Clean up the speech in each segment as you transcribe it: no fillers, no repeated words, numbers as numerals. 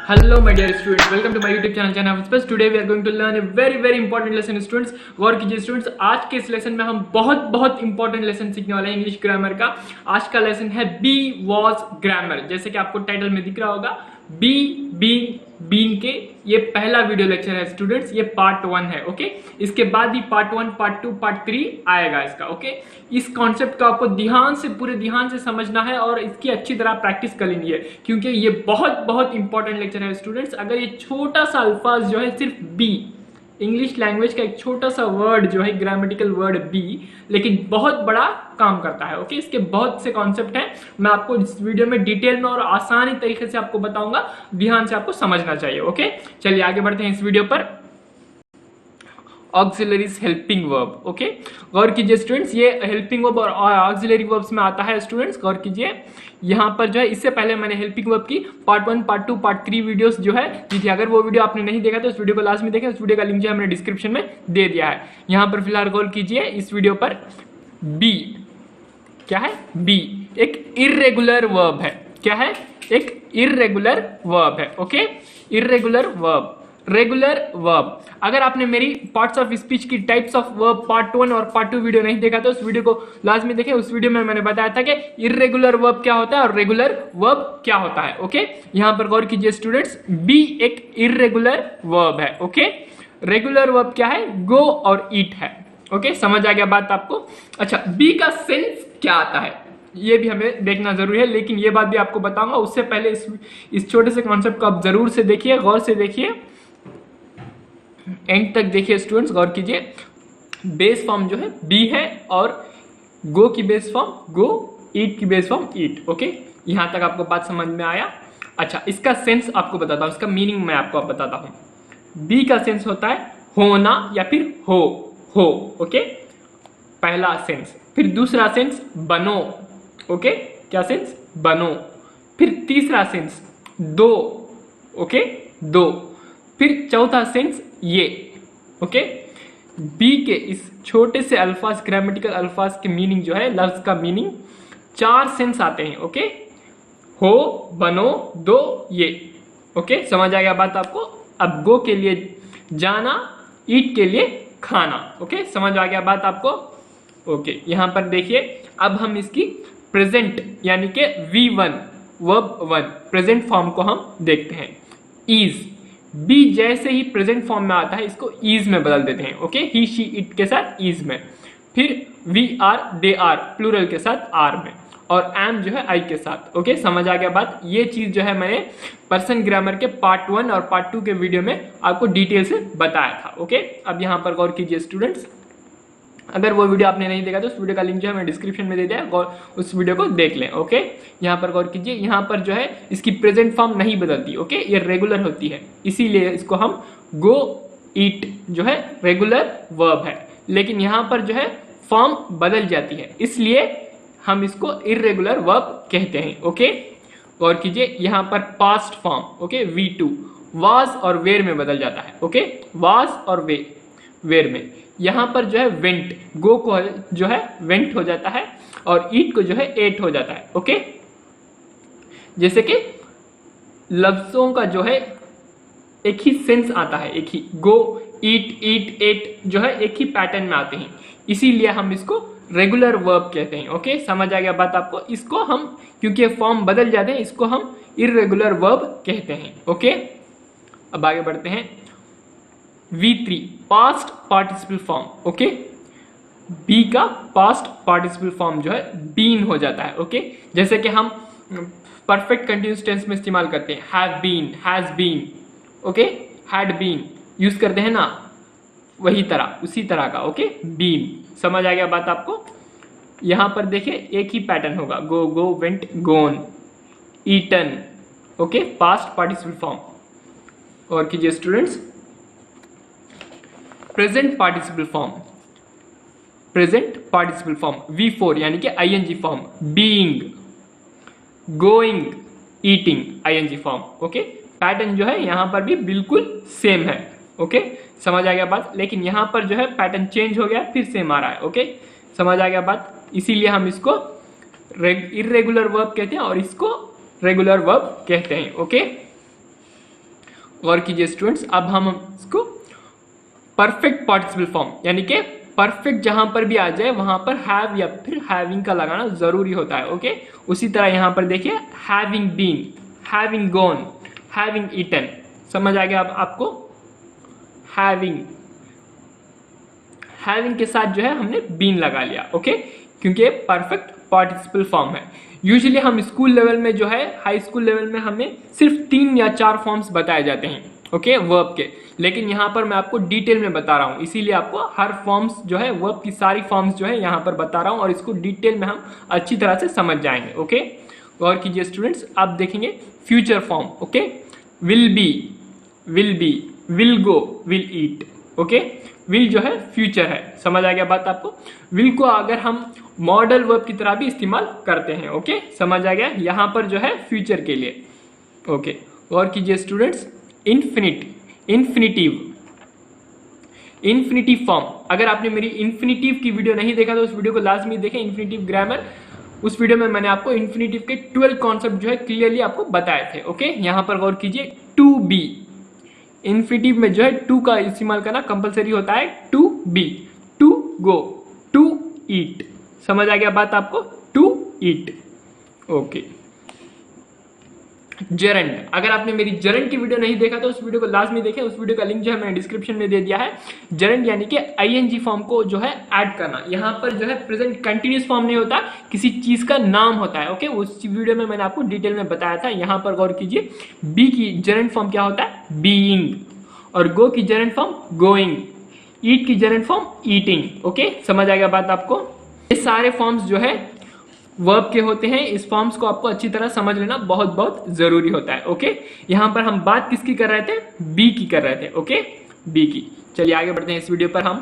Hello my dear students, welcome to my YouTube channel First today we are going to learn a very important lesson students। गौर कीजिए students, आज के इस lesson में हम बहुत important lesson सीखने वाले हैं इंग्लिश ग्रामर का। आज का लेसन है बी वॉज ग्रामर। जैसे कि आपको टाइटल में दिख रहा होगा बी बीन के ये पहला वीडियो लेक्चर है स्टूडेंट्स, ये पार्ट 1 है। ओके, इसके बाद ही पार्ट 1, पार्ट 2, पार्ट 3 आएगा इसका। ओके, इस कॉन्सेप्ट को आपको पूरे ध्यान से समझना है और इसकी अच्छी तरह प्रैक्टिस कर लेनी है, क्योंकि ये बहुत इंपॉर्टेंट लेक्चर है स्टूडेंट्स। अगर ये छोटा सा अल्फाज जो है, सिर्फ बी, इंग्लिश लैंग्वेज का एक छोटा सा वर्ड जो है, ग्रामेटिकल वर्ड बी, लेकिन बहुत बड़ा काम करता है। ओके, इसके बहुत से कॉन्सेप्ट हैं, मैं आपको इस वीडियो में डिटेल में और आसानी तरीके से आपको बताऊंगा, ध्यान से आपको समझना चाहिए। ओके, चलिए आगे बढ़ते हैं इस वीडियो पर। Auxiliaries helping verb. ओके, गौर कीजिए स्टूडेंट्स, ये हेल्पिंग वर्ब और ऑक्सिलरी वर्ब्स में आता है स्टूडेंट्स। गौर कीजिए यहाँ पर जो है, इससे पहले मैंने हेल्पिंग वर्ब की पार्ट 1, पार्ट 2, पार्ट 3 वीडियोस जो है दी थी। अगर वो वीडियो आपने नहीं देखा तो उस वीडियो को लास्ट में देखें, उस वीडियो का लिंक जो है मैंने डिस्क्रिप्शन में दे दिया है। यहाँ पर फिलहाल गौर कीजिए इस वीडियो पर, बी क्या है? बी एक इर्रेगुलर वर्ब है। क्या है? एक इर्रेगुलर वर्ब है। Okay, irregular verb, regular verb. अगर आपने मेरी पार्ट्स ऑफ स्पीच की टाइप्स ऑफ वर्ब पार्ट 1 और पार्ट 2 वीडियो नहीं देखा तो उस वीडियो को लास्ट में देखें। उस वीडियो में मैंने बताया था कि इर्रेगुलर वर्ब क्या होता है और रेगुलर वर्ब क्या होता है। ओके, यहां पर गौर कीजिए स्टूडेंट्स, बी एक इर्रेगुलर वर्ब है। ओके, रेगुलर वर्ब क्या है? गो और ईट है। ओके, समझ आ गया बात आपको? अच्छा, बी का सेंस क्या आता है ये भी हमें देखना जरूरी है, लेकिन ये बात भी आपको बताऊंगा। उससे पहले इस छोटे से कॉन्सेप्ट को आप जरूर से देखिए, गौर से देखिए, एंड तक देखिए स्टूडेंट्स। गौर कीजिए, बेस फॉर्म जो है बी है और गो की बेस फॉर्म गो, ईट की बेस फॉर्म ईट। ओके, यहां तक आपको बात समझ में आया? अच्छा, इसका सेंस आपको बताता हूं, इसका मीनिंग मैं आपको बताता हूं। बी का सेंस होता है होना या फिर हो। ओके, पहला सेंस। फिर दूसरा सेंस बनो। ओके, क्या सेंस? बनो। फिर तीसरा सेंस दो। ओके, दो। फिर चौथा सेंस ये। ओके, बी के इस छोटे से अल्फाज, ग्रामेटिकल अल्फाज के मीनिंग जो है, लफ्ज का मीनिंग 4 सेंस आते हैं। ओके, हो, बनो, दो, ये। ओके, समझ आ गया बात आपको? अब गो के लिए जाना, ईट के लिए खाना। ओके, समझ आ गया बात आपको? ओके, यहां पर देखिए, अब हम इसकी प्रेजेंट यानी कि V1 वर्ब 1 प्रेजेंट फॉर्म को हम देखते हैं। इज, बी जैसे ही प्रेजेंट फॉर्म में आता है इसको इज में बदल देते हैं। ओके, ही, शी, इट के साथ इज में, फिर we are, they are plural के साथ आर में, और एम जो है आई के साथ। ओके, समझ आ गया बात? ये चीज जो है मैंने पर्सन ग्रामर के पार्ट 1 और पार्ट 2 के वीडियो में आपको डिटेल से बताया था। ओके, अब यहां पर गौर कीजिए स्टूडेंट्स, अगर वो वीडियो आपने नहीं देखा तो उस वीडियो का लिंक जो है मैं डिस्क्रिप्शन में दे दिया, उस वीडियो को देख लें। ओके, यहाँ पर गौर कीजिए, यहाँ पर जो है इसकी प्रेजेंट फॉर्म नहीं बदलती। ओके, ये रेगुलर होती है, इसीलिए इसको हम गो, ईट जो है रेगुलर वर्ब है, लेकिन यहाँ पर जो है फॉर्म बदल जाती है, इसलिए हम इसको इर्रेगुलर वर्ब कहते हैं। ओके, गौर कीजिए, यहाँ पर past form, okay, V2 was और वेर में बदल जाता है। ओके, वाज और वेर में। यहां पर जो है वेंट, गो को जो है वेंट हो जाता है और ईट को जो है एट हो जाता है। ओके, जैसे कि लफ्जों का जो है एक ही सेंस आता है, एक ही, गो, ईट, एट जो है एक ही पैटर्न में आते हैं, इसीलिए हम इसको रेगुलर वर्ब कहते हैं। ओके, समझ आ गया बात आपको? इसको हम, क्योंकि फॉर्म बदल जाते हैं, इसको हम इर्रेगुलर वर्ब कहते हैं। ओके, अब आगे बढ़ते हैं। V3 past participle form. Okay, be का पास्ट पार्टिसिपल फॉर्म जो है बीन हो जाता है। ओके, जैसे कि हम परफेक्ट कंटिन्यूअस टेंस में इस्तेमाल करते हैं, have been, has been, okay, had been use करते हैं ना, वही तरह, उसी तरह का। ओके, बीन। समझ आ गया बात आपको? यहां पर देखिए एक ही पैटर्न होगा, go, go, went, gone, eaten. Okay, past participle form. और कीजिए students, present participle form, present participle form V4 यानी कि ING form, being, going, eating, ING form. Okay, pattern जो है यहां पर भी बिल्कुल सेम है। ओके, समझ आ गया बात? लेकिन यहां पर जो है पैटर्न चेंज हो गया, फिर सेम आ रहा है। ओके, समझ आ गया बात? इसीलिए हम इसको इर्रेगुलर वर्ब कहते हैं और इसको रेगुलर वर्ब कहते हैं। ओके, गौर कीजिए स्टूडेंट्स, अब हम इसको परफेक्ट पार्टिसिपल फॉर्म यानी कि परफेक्ट जहां पर भी आ जाए वहां पर हैव या फिर हैविंग का लगाना जरूरी होता है। ओके, उसी तरह यहां पर देखिए having been, having gone, having eaten, समझ आ गया अब आपको। हैविंग के साथ जो है हमने बीन लगा लिया। ओके, क्योंकि ये परफेक्ट पार्टिसिपल फॉर्म है। यूजुअली हम स्कूल लेवल में जो है, हाई स्कूल लेवल में हमें सिर्फ 3 या 4 फॉर्म्स बताए जाते हैं ओके वर्ब के, लेकिन यहाँ पर मैं आपको डिटेल में बता रहा हूँ, इसीलिए आपको हर फॉर्म्स जो है वर्ब की सारी फॉर्म्स जो है यहाँ पर बता रहा हूँ और इसको डिटेल में हम अच्छी तरह से समझ जाएंगे। ओके, गौर कीजिए स्टूडेंट्स, आप देखेंगे future form. Okay, will be, will go, will eat. Okay, will जो है फ्यूचर है, समझ आ गया बात आपको। विल को अगर हम मॉडल वर्ब की तरह भी इस्तेमाल करते हैं। ओके, समझ आ गया, यहाँ पर जो है फ्यूचर के लिए। ओके, गौर कीजिए स्टूडेंट्स, इन्फिनिटिव फॉर्म, अगर आपने मेरी इन्फिनिटिव की वीडियो नहीं देखा तो उस वीडियो को लाजमी देखें, इन्फिनिटिव ग्रामर। उस वीडियो में मैंने आपको इन्फिनिटिव के 12 कॉन्सेप्ट जो है क्लियरली आपको बताए थे। ओके, यहाँ पर गौर कीजिए, टू बी, इन्फिनिटिव में जो है टू का इस्तेमाल करना कंपलसरी होता है। To be, to go, to eat, समझ आ गया बात आपको, टू ईट। ओके, जरंड, अगर आपने मेरी जरंड की वीडियो नहीं देखा तो उस वीडियो को लाजमी देखें, उस वीडियो का लिंक जो है मैंने डिस्क्रिप्शन में दे दिया है। जरंड यानी कि आईएनजी फॉर्म को जो है ऐड करना, यहाँ पर जो है प्रेजेंट कंटिन्यूस फॉर्म नहीं होता, किसी चीज का नाम होता है। ओके, उस वीडियो में मैंने आपको डिटेल में बताया था। यहाँ पर गौर कीजिए, बी की जरंड फॉर्म क्या होता है, बीइंग, और गो की जरंड फॉर्म गोइंग, ईट की जरंड फॉर्म ईटिंग। ओके, समझ आ गया बात आपको। ये सारे फॉर्म्स जो है वर्ब के होते हैं, इस फॉर्म्स को आपको अच्छी तरह समझ लेना बहुत बहुत जरूरी होता है। ओके, यहां पर हम बात किसकी कर रहे थे, बी की कर रहे थे। ओके, बी की। चलिए आगे बढ़ते हैं इस वीडियो पर। हम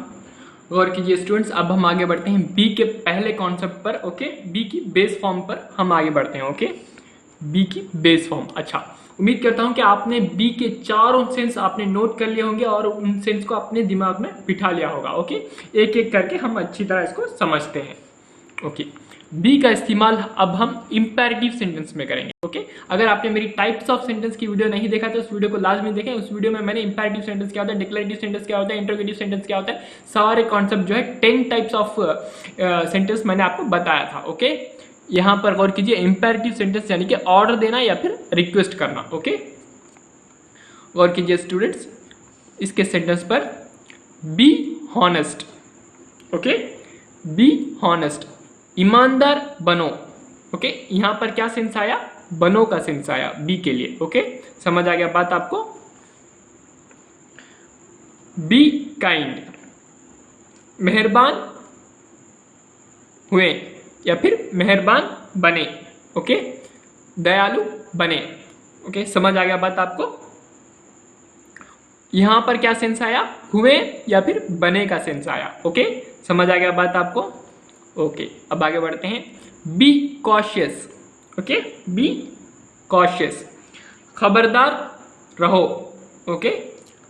गौर कीजिए स्टूडेंट्स, अब हम आगे बढ़ते हैं बी के पहले कॉन्सेप्ट पर। ओके, बी की बेस फॉर्म पर हम आगे बढ़ते हैं। ओके, बी की बेस फॉर्म। अच्छा, उम्मीद करता हूं कि आपने बी के चारों सेंस आपने नोट कर लिए होंगे और उन सेंस को अपने दिमाग में बिठा लिया होगा। ओके, एक एक करके हम अच्छी तरह इसको समझते हैं। ओके, बी का इस्तेमाल अब हम इंपेरेटिव सेंटेंस में करेंगे। ओके, अगर आपने मेरी टाइप्स ऑफ सेंटेंस की वीडियो नहीं देखा तो उस वीडियो को लाजमी देखें। उस वीडियो में मैंने इंपेरेटिव सेंटेंस क्या होता है, डिक्लेरेटिव सेंटेंस क्या होता है, इंटरोगेटिव सेंटेंस क्या होता है, सारे कॉन्सेप्ट जो है 10 टाइप्स ऑफ सेंटेंस मैंने आपको बताया था। ओके, यहां पर गौर कीजिए, इंपेरेटिव सेंटेंस यानी कि ऑर्डर देना या फिर रिक्वेस्ट करना। ओके, गौर कीजिए स्टूडेंट्स, इसके सेंटेंस पर, be honest. Okay, be honest, ईमानदार बनो। ओके, यहां पर क्या सेंस आया, बनो का सेंस आया बी के लिए। ओके, समझ आ गया बात आपको। बी काइंड, मेहरबान हुए या फिर मेहरबान बने। ओके, दयालु बने। ओके, समझ आ गया बात आपको। यहां पर क्या सेंस आया, हुए या फिर बने का सेंस आया। ओके, समझ आ गया बात आपको। ओके, अब आगे बढ़ते हैं, be cautious. Okay, be cautious, खबरदार रहो। ओके,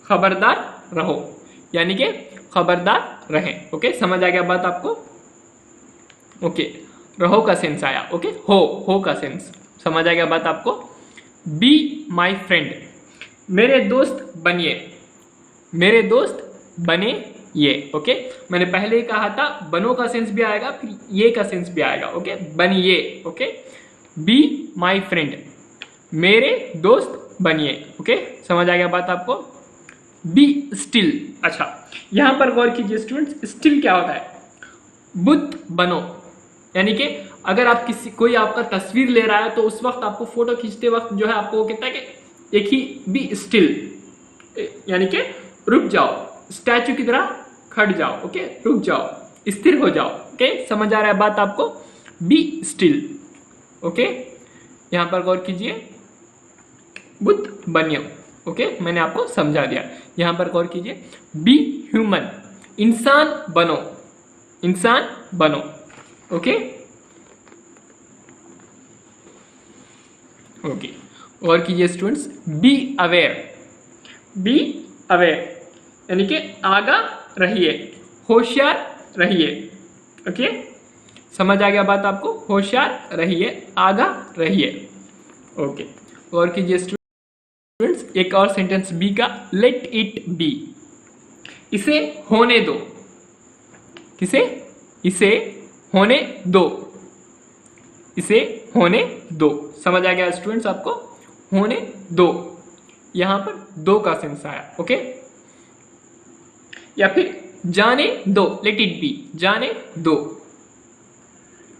खबरदार रहो यानी कि खबरदार रहें। ओके, समझ आ गया बात आपको। ओके, रहो का सेंस आया। ओके, हो का सेंस, समझ आ गया बात आपको। बी माई फ्रेंड, मेरे दोस्त बनिए, मेरे दोस्त बने ये। ओके, मैंने पहले ही कहा था बनो का सेंस भी आएगा फिर ये का सेंस भी आएगा। ओके, बनिए। ओके, बी माई फ्रेंड, मेरे दोस्त बनिए। ओके, समझ आ गया बात आपको। बी स्टिल, अच्छा यहां पर गौर कीजिए स्टूडेंट्स, स्टिल क्या होता है, बुद्ध बनो, यानी कि अगर आप कोई आपका तस्वीर ले रहा है तो उस वक्त आपको फोटो खींचते वक्त जो है आपको वो कहता है कि एक ही बी स्टिल, यानी कि रुक जाओ, स्टैचू की तरह खड़ जाओ। ओके, रुक जाओ, स्थिर हो जाओ। ओके, समझ आ रहा है बात आपको, बी स्टिल। ओके, यहां पर गौर कीजिए, बुद्ध बनियो। ओके, मैंने आपको समझा दिया। यहां पर गौर कीजिए, बी ह्यूमन, इंसान बनो, इंसान बनो। ओके, ओके, गौर कीजिए students, be aware, be aware यानी कि आगा रहिए, होशियार रहिए। ओके, समझ आ गया बात आपको, होशियार रहिए, आगा रहिए। ओके, गौर कीजिए स्टूडेंट। स्टूडेंट्स एक और सेंटेंस बी का, लेट इट बी, इसे होने दो, किसे, इसे होने दो, इसे होने दो। समझ आ गया स्टूडेंट्स आपको, होने दो, यहां पर दो का सेंस आया, ओके। या फिर जाने दो, लेट इट बी, जाने दो।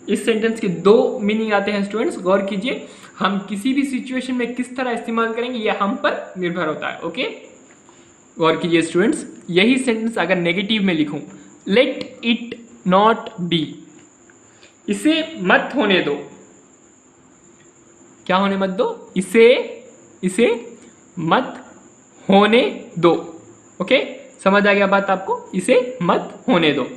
इस सेंटेंस के दो मीनिंग आते हैं स्टूडेंट्स, गौर कीजिए। हम किसी भी सिचुएशन में किस तरह इस्तेमाल करेंगे यह हम पर निर्भर होता है, ओके। गौर कीजिए स्टूडेंट्स, यही सेंटेंस अगर नेगेटिव में लिखूं, लेट इट नॉट बी, इसे मत होने दो, क्या होने मत दो, इसे मत होने दो, ओके। समझ आ गया बात आपको, इसे मत होने दो।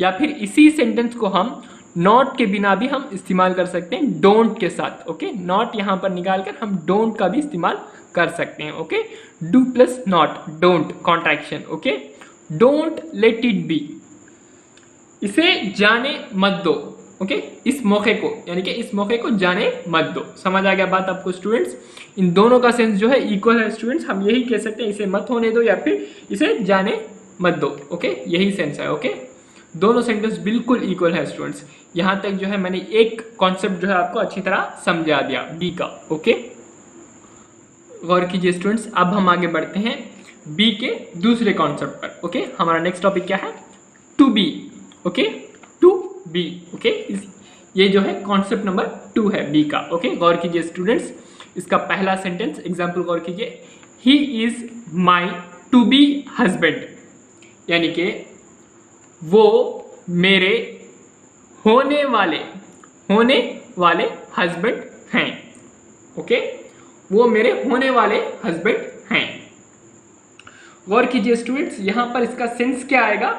या फिर इसी सेंटेंस को हम नॉट के बिना भी हम इस्तेमाल कर सकते हैं, डोंट के साथ, ओके। नॉट यहां पर निकालकर हम डोंट का भी इस्तेमाल कर सकते हैं, okay. Do plus not, don't contraction, okay. Don't let it be, इसे जाने मत दो, ओके। इस मौके को, यानी कि इस मौके को जाने मत दो। समझ आ गया बात आपको स्टूडेंट्स। इन दोनों का सेंस जो है इक्वल है स्टूडेंट्स, हम यही कह सकते हैं, इसे मत होने दो या फिर इसे जाने मत दो, ओके। यही सेंस है, ओके। दोनों सेंटेंस बिल्कुल इक्वल है स्टूडेंट्स। यहां तक जो है मैंने एक कॉन्सेप्ट जो है आपको अच्छी तरह समझा दिया बी का, ओके। गौर कीजिए स्टूडेंट्स, अब हम आगे बढ़ते हैं बी के दूसरे कॉन्सेप्ट पर, ओके। हमारा नेक्स्ट टॉपिक क्या है, to be, okay, to be, okay. ये जो है कॉन्सेप्ट नंबर 2 है बी का, ओके। गौर कीजिए स्टूडेंट्स, इसका पहला सेंटेंस एग्जाम्पल गौर कीजिए, he is my to be husband, यानी कि वो मेरे होने वाले हस्बैंड हैं, ओके। वो मेरे होने वाले हस्बैंड हैं। गौर कीजिए स्टूडेंट्स, यहां पर इसका सेंस क्या आएगा,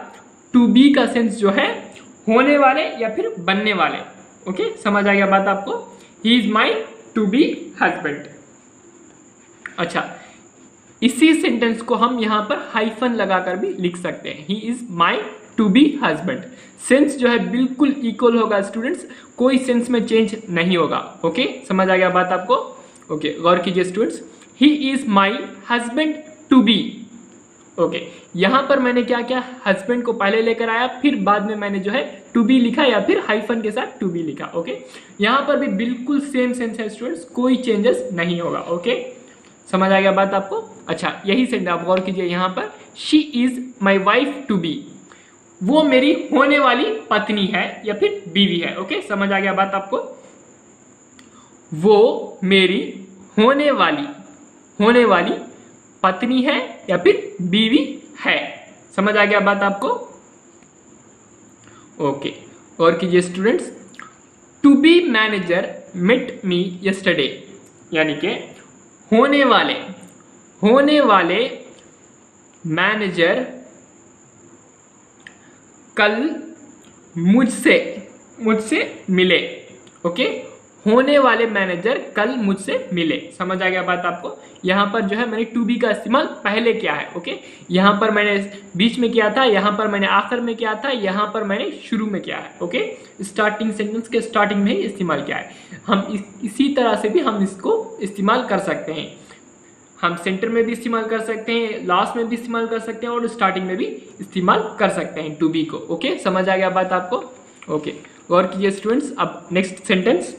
टू बी का सेंस जो है होने वाले या फिर बनने वाले, ओके। समझ आ गया बात आपको, he is my to be husband. अच्छा, इसी सेंटेंस को हम यहां पर हाइफन लगाकर भी लिख सकते हैं, he is my to be husband. Sense जो है बिल्कुल इक्वल होगा स्टूडेंट्स, कोई सेंस में चेंज नहीं होगा, ओके। समझ आ गया बात आपको, ओके। गौर कीजिए students, he is my husband to be, okay. यहां पर मैंने क्या किया, हस्बैंड को पहले लेकर आया, फिर बाद में मैंने जो है टू बी लिखा या फिर हाइफन के साथ टू बी लिखा, ओके। यहां पर भी बिल्कुल सेम सेंस है स्टूडेंट्स, कोई चेंजेस नहीं होगा, ओके। समझ आ गया बात आपको। अच्छा, यही सेंटेंस आप गौर कीजिए, यहां पर she is my wife to be, वो मेरी होने वाली पत्नी है या फिर बीवी है, ओके। समझ आ गया बात आपको, वो मेरी होने वाली पत्नी है या फिर बीवी है। समझ आ गया बात आपको, ओके। और कीजिए students, to be manager met me yesterday, यानी कि होने वाले मैनेजर कल मुझसे मिले, ओके। होने वाले मैनेजर कल मुझसे मिले। समझ आ गया बात आपको। यहां पर जो है मैंने टू बी का इस्तेमाल पहले किया है, ओके। यहां पर मैंने बीच में किया था, यहां पर मैंने आखिर में किया था, यहां पर मैंने शुरू में किया है, ओके। स्टार्टिंग सेंटेंस के स्टार्टिंग में ही इस्तेमाल किया है। हम इसी तरह से भी हम इसको इस्तेमाल कर सकते हैं, हम सेंटर में भी इस्तेमाल कर सकते हैं, लास्ट में भी इस्तेमाल कर सकते हैं और स्टार्टिंग में भी इस्तेमाल कर सकते हैं टू बी को, ओके। समझ आ गया बात आपको, ओके। गौर कीजिए स्टूडेंट्स, अब next sentence,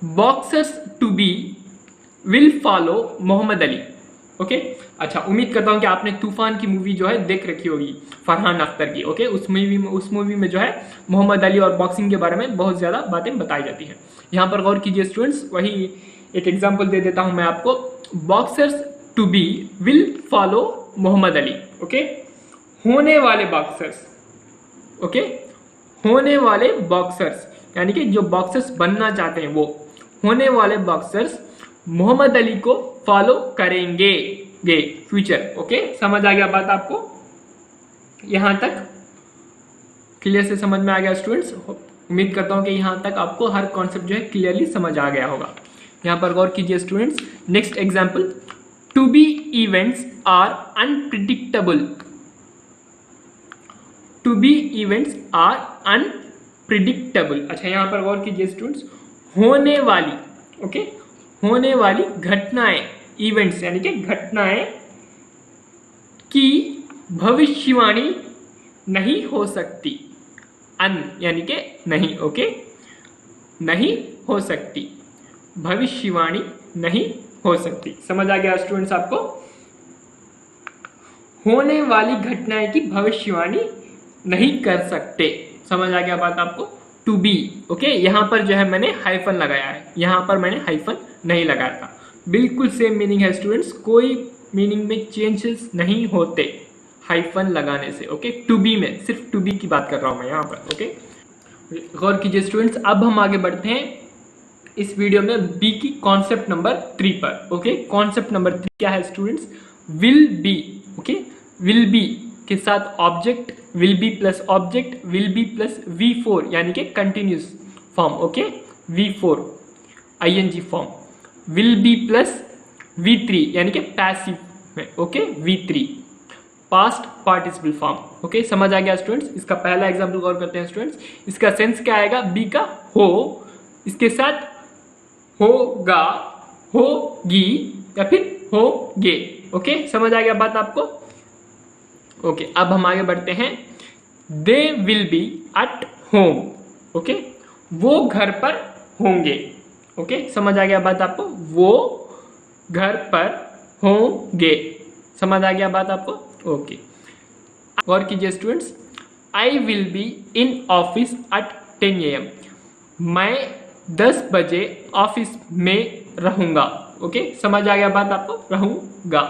boxers to be will follow Muhammad Ali, okay. अच्छा, उम्मीद करता हूं कि आपने तूफान की मूवी जो है देख रखी होगी, फरहान अख्तर की, ओके। उस मूवी में जो है मोहम्मद अली और बॉक्सिंग के बारे में बहुत ज्यादा बातें बताई जाती हैं। यहां पर गौर कीजिए स्टूडेंट्स, वही एक एग्जाम्पल दे देता हूं मैं आपको, boxers to be will follow Muhammad Ali, okay. होने वाले बॉक्सर्स, ओके, होने वाले बॉक्सर्स, यानी कि जो बॉक्सर्स बनना चाहते हैं, वो होने वाले बॉक्सर्स मोहम्मद अली को फॉलो करेंगे फ्यूचर, ओके। समझ आ गया बात आपको, यहां तक क्लियर से समझ में आ गया स्टूडेंट्स। उम्मीद करता हूं कि यहां तक आपको हर कॉन्सेप्ट जो है क्लियरली समझ आ गया होगा। यहां पर गौर कीजिए students, next example, to be events are unpredictable, to be events are unpredictable. अच्छा, यहां पर गौर कीजिए स्टूडेंट्स, होने वाली, ओके, होने वाली घटनाएं, इवेंट्स यानी कि घटनाएं की भविष्यवाणी नहीं हो सकती। यानी कि नहीं, ओके, नहीं हो सकती, भविष्यवाणी नहीं हो सकती। समझ आ गया स्टूडेंट्स आपको? होने वाली घटनाएं की भविष्यवाणी नहीं कर सकते। समझ आ गया बात आपको? To be, okay. यहां पर जो है मैंने हाइफन लगाया है, यहां पर मैंने हाइफन नहीं लगाया था। बिल्कुल सेम मीनिंग है स्टूडेंट्स, कोई मीनिंग में चेंजेस नहीं होते हाइफन लगाने से, ओके। टू बी में सिर्फ टू बी की बात कर रहा हूं मैं यहां पर, ओके। गौर कीजिए स्टूडेंट्स, अब हम आगे बढ़ते हैं इस वीडियो में बी की कॉन्सेप्ट नंबर 3 पर, ओके। कॉन्सेप्ट नंबर 3 क्या है students? Will be, okay. Will be के साथ object, will be plus object, will be plus V4 यानी कि continuous form, okay. V4 ING form, will be plus V3 यानी कि पैसिव में, okay. V3 past participle form, okay. समझ आ गया स्टूडेंट्स? इसका पहला एग्जांपल गौर करते हैं स्टूडेंट्स। इसका सेंस क्या आएगा? बी का हो, इसके साथ होगा, होगी या फिर होगे, ओके। समझ आ गया बात आपको? ओके, अब हम आगे बढ़ते हैं। They will be at home, okay. वो घर पर होंगे, ओके। समझ आ गया बात आपको? वो घर पर होंगे। समझ आ गया बात आपको? ओके। और कीजिए students, I will be in office at 10 AM। मैं 10 बजे ऑफिस में रहूंगा, ओके। समझ आ गया बात आपको? रहूंगा,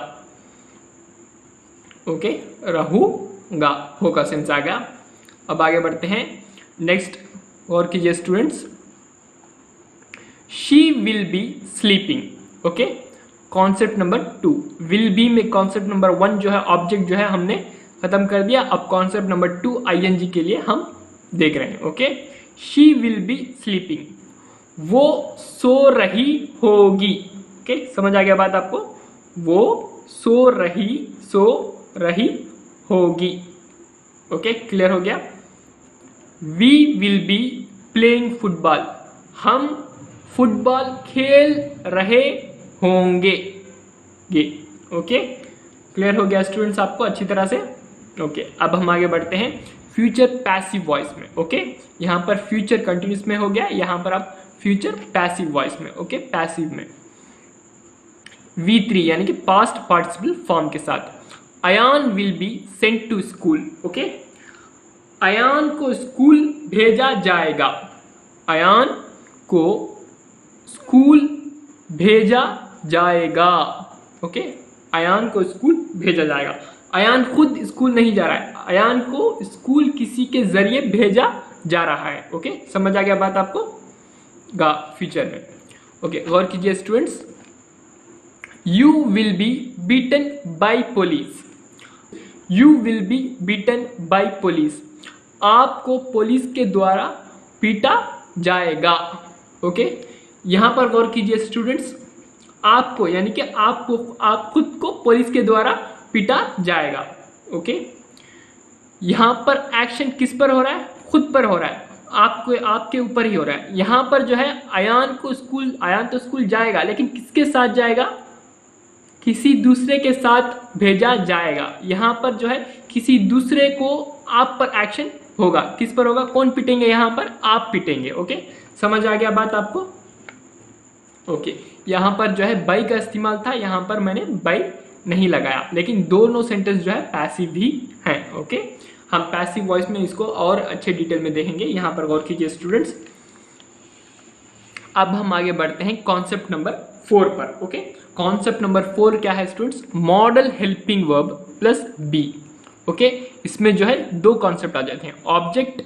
ओके। रहूंगा, होगा सेंस आ गया। अब आगे बढ़ते हैं नेक्स्ट। और कीजिए students, she will be sleeping, okay. Concept number 2, will be में कॉन्सेप्ट नंबर 1 जो है ऑब्जेक्ट जो है हमने खत्म कर दिया। अब कॉन्सेप्ट नंबर 2 ING के लिए हम देख रहे हैं, okay. She will be sleeping, वो सो रही होगी, ओके। समझ आ गया बात आपको? वो सो रही होगी, ओके। क्लियर हो गया? We will be playing football, हम फुटबॉल खेल रहे होंगे, ओके। क्लियर हो गया स्टूडेंट्स आपको अच्छी तरह से? ओके। अब हम आगे बढ़ते हैं फ्यूचर पैसिव वॉइस में, ओके। यहां पर फ्यूचर कंटिन्यूस में हो गया, यहां पर आप फ्यूचर पैसिव वॉइस में, ओके। पैसिव में V3 यानी कि पास्ट पार्टिसिपल फॉर्म के साथ। Ayaan will be sent to school, okay. Ayaan को स्कूल भेजा जाएगा, अयान को स्कूल भेजा जाएगा, ओके। अयान को स्कूल भेजा जाएगा। अयान खुद स्कूल नहीं जा रहा है, अयान को स्कूल किसी के जरिए भेजा जा रहा है, ओके। समझ आ गया बात आपको? गा फ्यूचर में, ओके। गौर कीजिए students, you will be beaten bye police, you will be beaten bye police, आपको पुलिस के द्वारा पीटा जाएगा, ओके। यहां पर गौर कीजिए स्टूडेंट्स, आपको यानी कि आपको, आप खुद को पुलिस के द्वारा पीटा जाएगा, ओके। यहां पर एक्शन किस पर हो रहा है? खुद पर हो रहा है, आपको, आपके ऊपर ही हो रहा है। यहां पर जो है अयान को स्कूल, अयान तो स्कूल जाएगा लेकिन किसके साथ जाएगा? किसी दूसरे के साथ भेजा जाएगा। यहां पर जो है किसी दूसरे को आप पर एक्शन होगा। किस पर होगा? कौन पिटेंगे? यहां पर आप पिटेंगे, ओके। समझ आ गया बात आपको? ओके। यहां पर जो है बाई का इस्तेमाल था, यहां पर मैंने बाई नहीं लगाया, लेकिन दोनों सेंटेंस जो है पैसिव ही हैं, ओके। हम पैसिव वॉइस में इसको और अच्छे डिटेल में देखेंगे। यहां पर गौर कीजिए स्टूडेंट्स। अब हम आगे बढ़ते हैं कॉन्सेप्ट नंबर 4 पर, ओके। कॉन्सेप्ट नंबर 4 क्या है students? Modal helping verb plus be, okay. इसमें जो है दो कॉन्सेप्ट आ जाते हैं, ऑब्जेक्ट,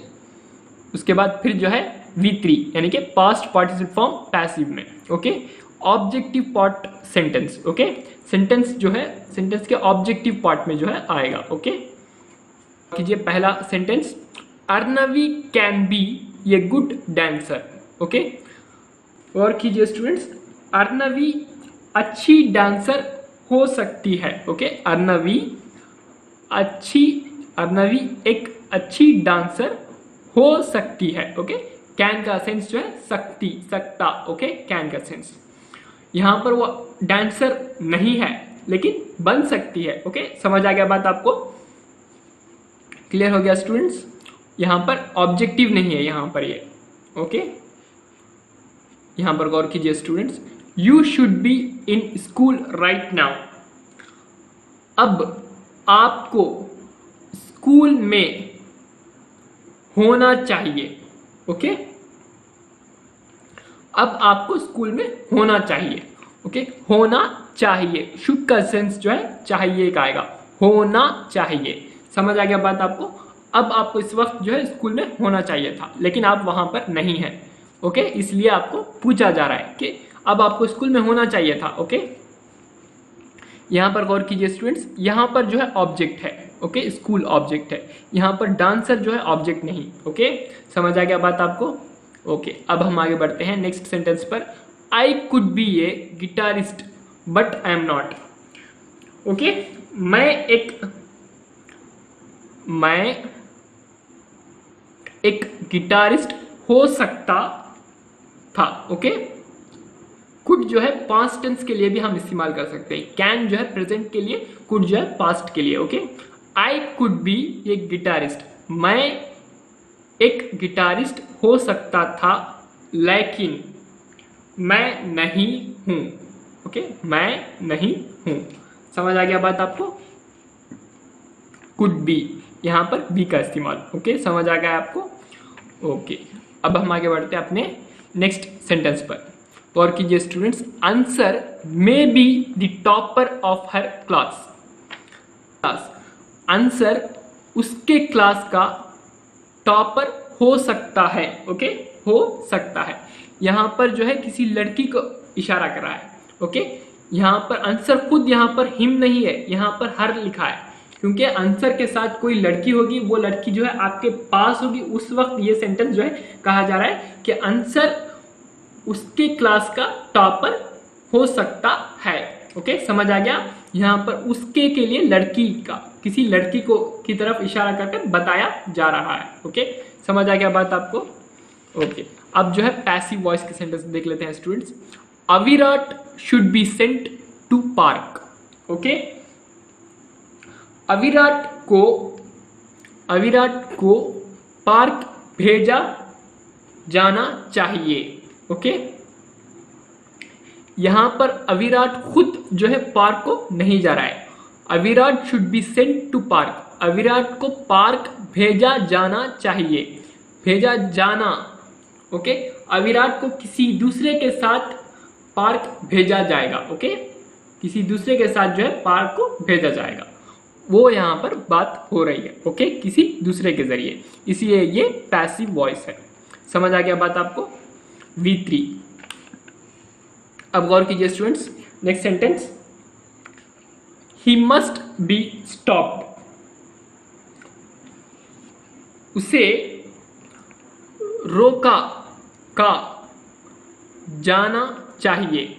उसके बाद फिर जो है V3 यानी कि पास्ट पार्टिसिपल फॉर्म पैसिव में, okay. Objective part sentence, okay. Sentence जो है सेंटेंस के ऑब्जेक्टिव पार्ट में जो है आएगा, ओके। कीजिए पहला sentence, Arnavi can be a good dancer, okay. और कीजिए स्टूडेंट्स, अर्नवी अच्छी डांसर हो सकती है, ओके। अर्नवी एक अच्छी डांसर हो सकती है, ओके। कैन का सेंस जो है सकती, सकता, ओके। कैन का सेंस। यहाँ पर वो डांसर नहीं है लेकिन बन सकती है। ओके, समझ आ गया बात आपको? क्लियर हो गया स्टूडेंट्स? यहाँ पर ऑब्जेक्टिव नहीं है यहाँ पर ये। ओके, यहाँ पर गौर कीजिए students, you should be in school right now. अब आपको स्कूल में होना चाहिए। ओके, अब आपको स्कूल में होना चाहिए। ओके, होना चाहिए, शुड का सेंस जो है चाहिए का आएगा, होना चाहिए। समझ आ गया बात आपको? अब आपको इस वक्त जो है स्कूल में होना चाहिए था लेकिन आप वहां पर नहीं हैं। ओके, इसलिए आपको पूछा जा रहा है कि अब आपको स्कूल में होना चाहिए था। ओके, यहाँ पर गौर कीजिए स्टूडेंट्स, यहाँ पर जो है ऑब्जेक्ट है। ओके, स्कूल ऑब्जेक्ट है, यहाँ पर डांसर जो है ऑब्जेक्ट नहीं। ओके, समझ आ गया बात आपको? ओके, अब हम आगे बढ़ते हैं नेक्स्ट सेंटेंस पर। I could be A guitarist but I am not. Okay, मैं एक गिटारिस्ट हो सकता था। ओके, कुड जो है पास्ट टेंस के लिए भी हम इस्तेमाल कर सकते हैं, कैन जो है प्रेजेंट के लिए, कुड जो है पास्ट के लिए। Okay, I could be A guitarist, मैं एक गिटारिस्ट हो सकता था लेकिन मैं नहीं हूं। ओके, मैं नहीं हूं। समझ आ गया बात आपको? कुड बी, यहां पर बी का इस्तेमाल। ओके, समझ आ गया आपको? ओके, अब हम आगे बढ़ते हैं अपने नेक्स्ट सेंटेंस पर। गौर कीजिए students, answer may be the topper of her class. Answer उसके क्लास का टॉपर हो सकता है। ओके, हो सकता है, यहां पर जो है किसी लड़की को इशारा कर रहा है। ओके, यहां पर आंसर खुद यहाँ पर हिम नहीं है, यहाँ पर हर लिखा है क्योंकि आंसर के साथ कोई लड़की होगी, वो लड़की जो है आपके पास होगी, उस वक्त ये सेंटेंस जो है कहा जा रहा है कि आंसर उसके क्लास का टॉपर हो सकता है। ओके, समझ आ गया? यहाँ पर उसके के लिए लड़की का, किसी लड़की को की तरफ इशारा करके बताया जा रहा है। ओके, समझ आ गया बात आपको? ओके, अब जो है पैसिव वॉइस के सेंटेंस देख लेते हैं students. Avirat should be sent to park. Okay, Avirat को पार्क भेजा जाना चाहिए। ओके, यहां पर अविराट खुद जो है पार्क को नहीं जा रहा है। Avirat should be sent to park, Avirat को पार्क भेजा जाना चाहिए, भेजा जाना। ओके, अविराट को किसी दूसरे के साथ पार्क भेजा जाएगा। ओके, किसी दूसरे के साथ जो है पार्क को भेजा जाएगा, वो यहां पर बात हो रही है। ओके, किसी दूसरे के जरिए, इसलिए ये पैसिव वॉइस है। समझ आ गया बात आपको? V3। अब गौर कीजिए students, next sentence, he must be stopped, उसे रोका का जाना चाहिए,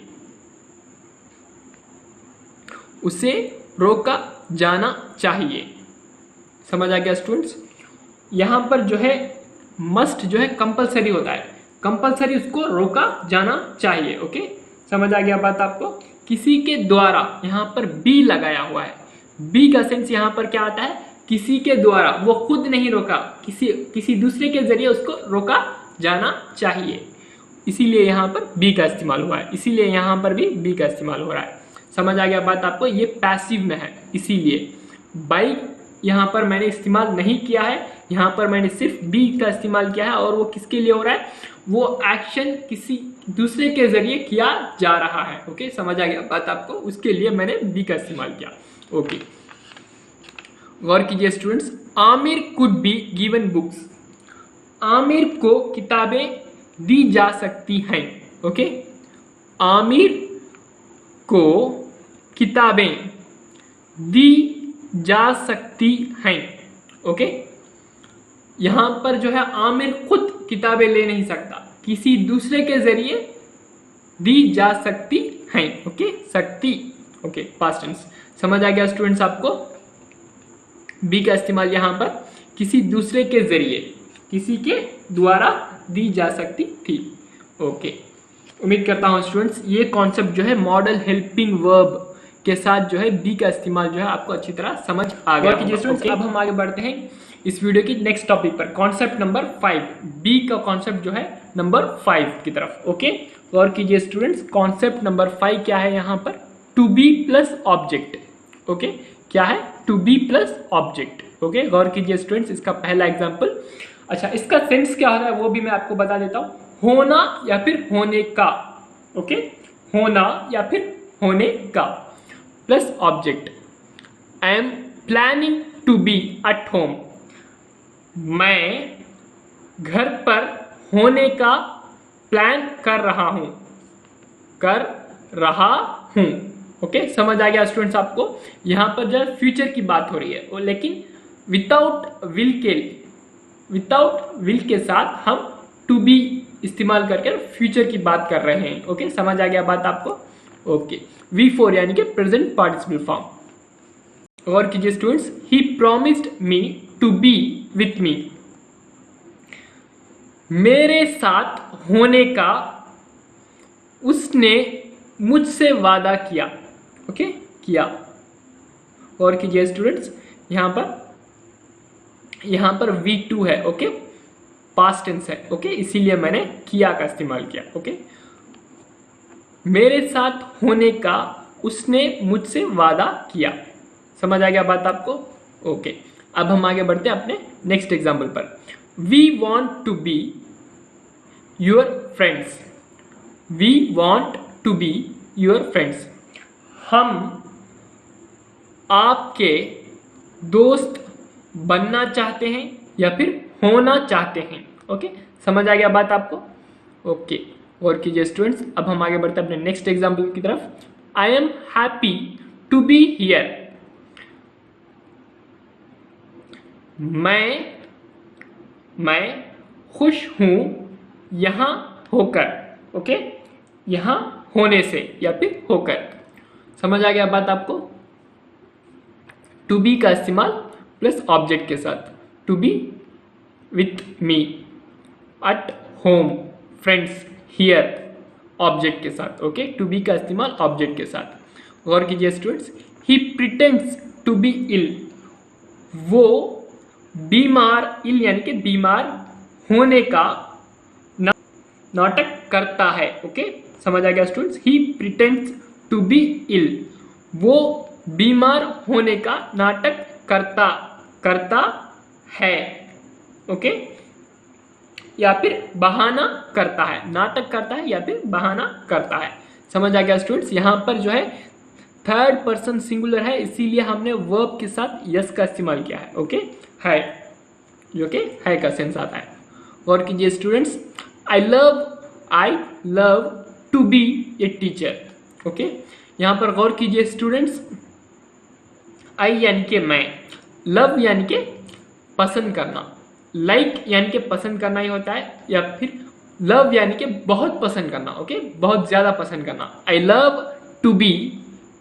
उसे रोका जाना चाहिए। समझ आ गया स्टूडेंट्स? यहां पर जो है मस्ट जो है कंपलसरी होता है, कंपलसरी उसको रोका जाना चाहिए। ओके, समझ आ गया बात आपको? किसी के द्वारा, यहां पर बी लगाया हुआ है, बी का सेंस यहां पर क्या आता है? किसी के द्वारा, वो खुद नहीं रोका, किसी दूसरे के जरिए उसको रोका जाना चाहिए, इसीलिए यहां पर बी का इस्तेमाल हुआ है, इसीलिए यहां पर भी बी का इस्तेमाल हो रहा है। समझ आ गया बात आपको? ये पैसिव में है, इसीलिए बाई यहां पर मैंने इस्तेमाल नहीं किया है, यहां पर मैंने सिर्फ बी का इस्तेमाल किया है। और वो किसके लिए हो रहा है? वो एक्शन किसी दूसरे के जरिए किया जा रहा है। ओके, समझ आ गया बात आपको? उसके लिए मैंने बी का इस्तेमाल किया। ओके, गौर कीजिए students, Aamir could be given books, Aamir को किताबें दी जा सकती हैं। ओके, आमिर को किताबें दी जा सकती हैं। ओके, यहां पर जो है आमिर खुद किताबें ले नहीं सकता, किसी दूसरे के जरिए दी जा सकती हैं। ओके, सकती। Okay, past tense. समझ आ गया स्टूडेंट्स आपको? बी का इस्तेमाल यहां पर किसी दूसरे के जरिए, किसी के द्वारा दी जा सकती थी। ओके उम्मीद करता हूँ स्टूडेंट्स ये कॉन्सेप्ट जो है मॉडल हेल्पिंग वर्ब के साथ जो है बी का इस्तेमाल जो है आपको अच्छी तरह समझ आ गया होगा। स्टूडेंट्स अब हम आगे बढ़ते हैं इस वीडियो की नेक्स्ट टॉपिक पर, कॉन्सेप्ट नंबर 5, बी का कॉन्सेप्ट जो है नंबर 5 की तरफ। ओके, गौर कीजिए स्टूडेंट्स, कॉन्सेप्ट नंबर 5 क्या है यहाँ पर, to be plus object. Okay, क्या है, to be plus object. Okay, गौर कीजिए स्टूडेंट्स, इसका पहला एग्जाम्पल। अच्छा, इसका सेंस क्या होता है वो भी मैं आपको बता देता हूँ, होना या फिर होने का। ओके, होना या फिर होने का plus object. I am planning to be at home, मैं घर पर होने का प्लान कर रहा हूं, कर रहा हूं। ओके, समझ आ गया स्टूडेंट्स आपको, यहां पर जो फ्यूचर की बात हो रही है, लेकिन विदाउट विल के साथ हम टू बी इस्तेमाल करके फ्यूचर की बात कर रहे हैं। ओके, समझ आ गया बात आपको। ओके, V4 यानी कि प्रेजेंट पार्टिसिपल फॉर्म। और कीजिए students, he promised me to be with me, मेरे साथ होने का उसने मुझसे वादा किया। ओके, किया। और कीजिए स्टूडेंट्स, यहां पर V2 है। ओके, पास्ट टेंस है। ओके, इसीलिए मैंने किया का इस्तेमाल किया। ओके, मेरे साथ होने का उसने मुझसे वादा किया। समझ आ गया बात आपको। ओके, अब हम आगे बढ़ते हैं अपने नेक्स्ट एग्जाम्पल पर। We want to be your friends, we want to be your friends, हम आपके दोस्त बनना चाहते हैं या फिर होना चाहते हैं। ओके, समझ आ गया बात आपको। ओके, और कीजिए स्टूडेंट्स, अब हम आगे बढ़ते हैं अपने नेक्स्ट एग्जाम्पल की तरफ। I am happy to be here, मैं खुश हूं यहां होकर। ओके, यहां होने से या फिर होकर। समझ आ गया बात आपको। टू बी का इस्तेमाल प्लस ऑब्जेक्ट के साथ, to be with me, at home, friends, here, object के साथ। ओके, टू बी का इस्तेमाल ऑब्जेक्ट के साथ। गौर कीजिए students, he pretends to be ill, वो बीमार, इल यानी कि बीमार होने का नाटक करता है। ओके, समझ आ गया students, he pretends to be ill, वो बीमार होने का नाटक करता है। ओके, या फिर बहाना करता है, नाटक करता है या फिर बहाना करता है। समझ आ गया स्टूडेंट्स, यहां पर जो है थर्ड पर्सन सिंगुलर है, इसीलिए हमने वर्ब के साथ यस का इस्तेमाल किया है। ओके, है, जो कि है का सेंस आता है। और कीजिए students, I love to be a teacher. Okay, यहां पर गौर कीजिए स्टूडेंट्स, आई यानी कि मैं, लव यानी कि पसंद करना, लाइक यानी कि पसंद करना ही होता है, या फिर लव यानी कि बहुत पसंद करना। ओके, बहुत ज्यादा पसंद करना। आई लव टू बी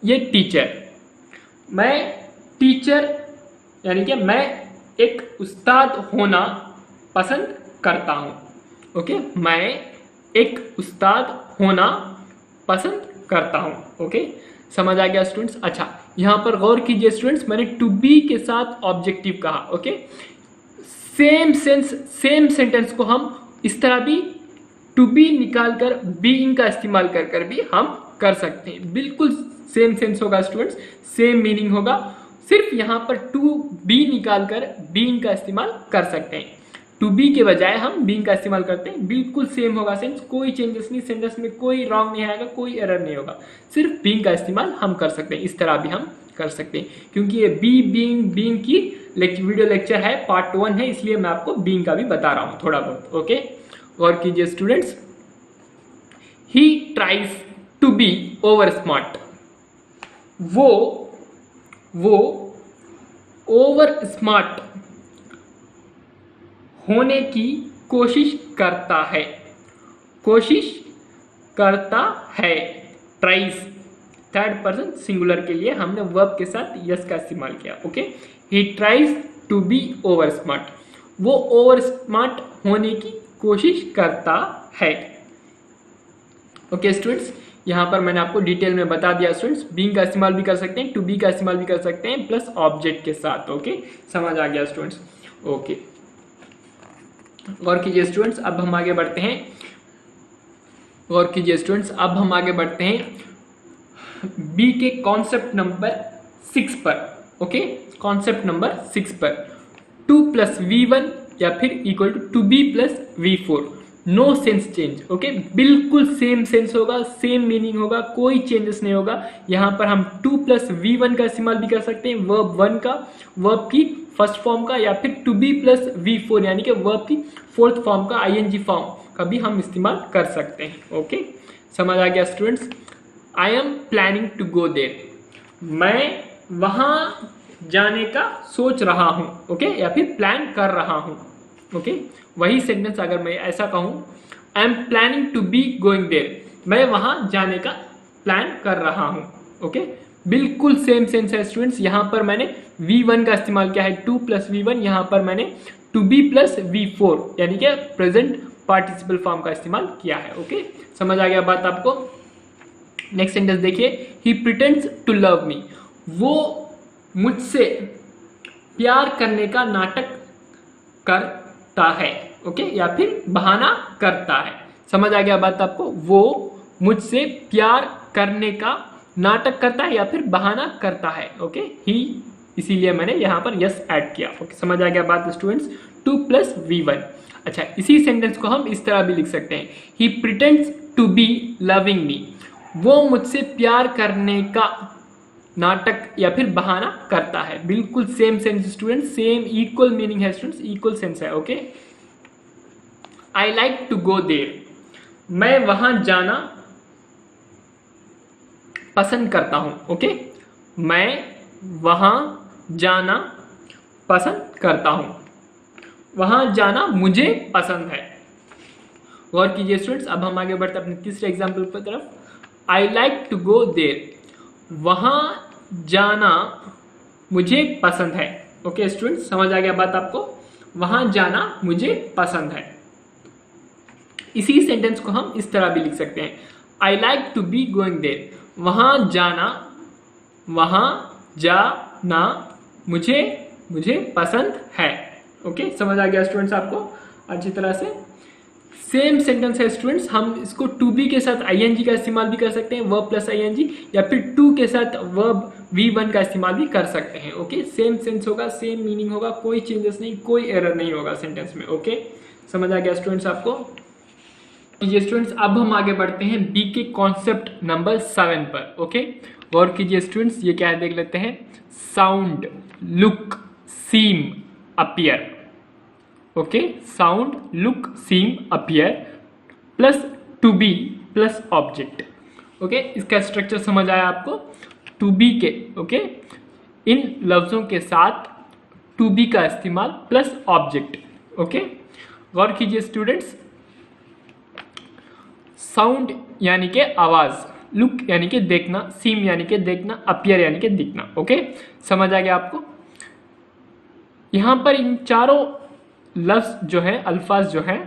ये टीचर, मैं टीचर यानी कि मैं एक उस्ताद होना पसंद करता हूं। ओके, मैं एक उस्ताद होना पसंद करता हूं। ओके, समझ आ गया स्टूडेंट्स। अच्छा, यहां पर गौर कीजिए स्टूडेंट्स, मैंने टू बी के साथ ऑब्जेक्टिव कहा। ओके, सेम सेंटेंस को हम इस तरह भी टू बी निकाल कर बीइंग का इस्तेमाल कर भी हम कर सकते हैं। बिल्कुल सेम सेंस होगा स्टूडेंट्स, सेम मीनिंग होगा, सिर्फ यहां पर टू बी निकाल कर बीइंग का इस्तेमाल कर सकते हैं। टू बी के बजाय हम बीइंग का इस्तेमाल करते हैं, बिल्कुल सेम होगा सेंस, कोई चेंजेस नहीं, सेंटेंस में कोई रॉन्ग नहीं आएगा, कोई एरर नहीं होगा। सिर्फ बीइंग का इस्तेमाल हम कर सकते हैं, इस तरह भी हम कर सकते हैं, क्योंकि ये बीइंग की वीडियो लेक्चर है, पार्ट 1 है, इसलिए मैं आपको बीइंग का भी बता रहा हूं थोड़ा बहुत। ओके, और कीजिए students, he tries to be over smart, वो ओवर स्मार्ट होने की कोशिश करता है, ट्राइज थर्ड पर्सन सिंगुलर के लिए हमने वर्ब के साथ यस का इस्तेमाल किया। Okay, he tries to be over smart, वो ओवर स्मार्ट होने की कोशिश करता है। ओके स्टूडेंट्स, यहाँ पर मैंने आपको डिटेल में बता दिया स्टूडेंट्स, बीइंग का इस्तेमाल भी कर सकते हैं, टू बी का इस्तेमाल भी कर सकते हैं प्लस ऑब्जेक्ट के साथ। ओके, समझ आ गया स्टूडेंट्स। ओके, गौर कीजिए स्टूडेंट्स, अब हम आगे बढ़ते हैं। गौर कीजिए स्टूडेंट्स, अब हम आगे बढ़ते हैं बी के कॉन्सेप्ट नंबर 6 पर। ओके, कॉन्सेप्ट नंबर 6 पर 2 + v1 या फिर equal to 2b + v4, no sense change. Okay, बिल्कुल सेम सेंस होगा, सेम मीनिंग होगा, कोई चेंजेस नहीं होगा। यहाँ पर हम 2 + v1 का इस्तेमाल भी कर सकते हैं, वर्ब 1 का, वर्ब की फर्स्ट फॉर्म का, या फिर 2b + v4 यानी कि वर्ब की फोर्थ फॉर्म का, ing फॉर्म का भी हम इस्तेमाल कर सकते हैं। ओके, समझ आ गया students. I am planning to go there, मैं वहां जाने का सोच रहा हूं। ओके, या फिर प्लान कर रहा हूं। ओके, वही सेंटेंस अगर मैं ऐसा कहूं, I am planning to be going there, मैं वहां जाने का प्लान कर रहा हूं। ओके, बिल्कुल सेम सेंस है स्टूडेंट्स। यहां पर मैंने v1 का इस्तेमाल किया है, 2 + v1, यहां पर मैंने 2b + v4 यानी कि प्रेजेंट पार्टिसिपल फॉर्म का इस्तेमाल किया है। ओके, समझ आ गया बात आपको। नेक्स्ट सेंटेंस देखिए, ही प्रिटेंड्स टू लव मी, वो मुझसे प्यार करने का नाटक करता है। ओके, या फिर बहाना करता है। समझ आ गया बात आपको, वो मुझसे प्यार करने का नाटक करता है या फिर बहाना करता है। ओके, ही, इसीलिए मैंने यहां पर यस ऐड किया। ओके, समझ आ गया बात स्टूडेंट्स, 2 + v1। अच्छा, इसी सेंटेंस को हम इस तरह भी लिख सकते हैं, he pretends to be loving me, वो मुझसे प्यार करने का नाटक या फिर बहाना करता है। बिल्कुल same sense student, same equal meaning है स्टूडेंट्स, इक्वल सेंस है। Okay, I like to go there, मैं वहां जाना पसंद करता हूं। ओके, मैं वहां जाना पसंद करता हूं, वहां जाना मुझे पसंद है। गौर कीजिए स्टूडेंट्स, अब हम आगे बढ़ते हैं अपने तीसरे एग्जाम्पल की तरफ। I like to go there, वहां जाना मुझे पसंद है। ओके स्टूडेंट्स, समझ आ गया बात आपको, वहां जाना मुझे पसंद है। इसी सेंटेंस को हम इस तरह भी लिख सकते हैं, I like to be going there, वहां जाना मुझे पसंद है। ओके, समझ आ गया स्टूडेंट्स आपको अच्छी तरह से। सेम सेंटेंस है स्टूडेंट्स, हम इसको टू बी के साथ ing का इस्तेमाल भी कर सकते हैं, वर्ब प्लस ing, या फिर टू के साथ वर्ब v1 का इस्तेमाल भी कर सकते हैं। ओके, सेम सेंस होगा, सेम मीनिंग होगा, कोई चेंजेस नहीं, कोई एरर नहीं होगा सेंटेंस में। ओके, समझ आ गया स्टूडेंट्स आपको। ये स्टूडेंट्स, अब हम आगे बढ़ते हैं बी के कॉन्सेप्ट नंबर 7 पर। ओके, गौर कीजिए स्टूडेंट्स, ये क्या है देख लेते हैं, sound, look, seem, appear. Okay, sound, look, seem, appear plus to be plus object. Okay, इसका स्ट्रक्चर समझ आया आपको। टू बी के, ओके, इन लफ्जों के साथ टू बी का इस्तेमाल प्लस ऑब्जेक्ट। ओके, गौर कीजिए स्टूडेंट्स, साउंड यानी कि आवाज, लुक यानी कि देखना, सीम यानी कि देखना, अपीयर यानी कि दिखना। ओके, समझ आ गया आपको। यहां पर इन चारों लफ्ज जो है, अल्फाज जो है,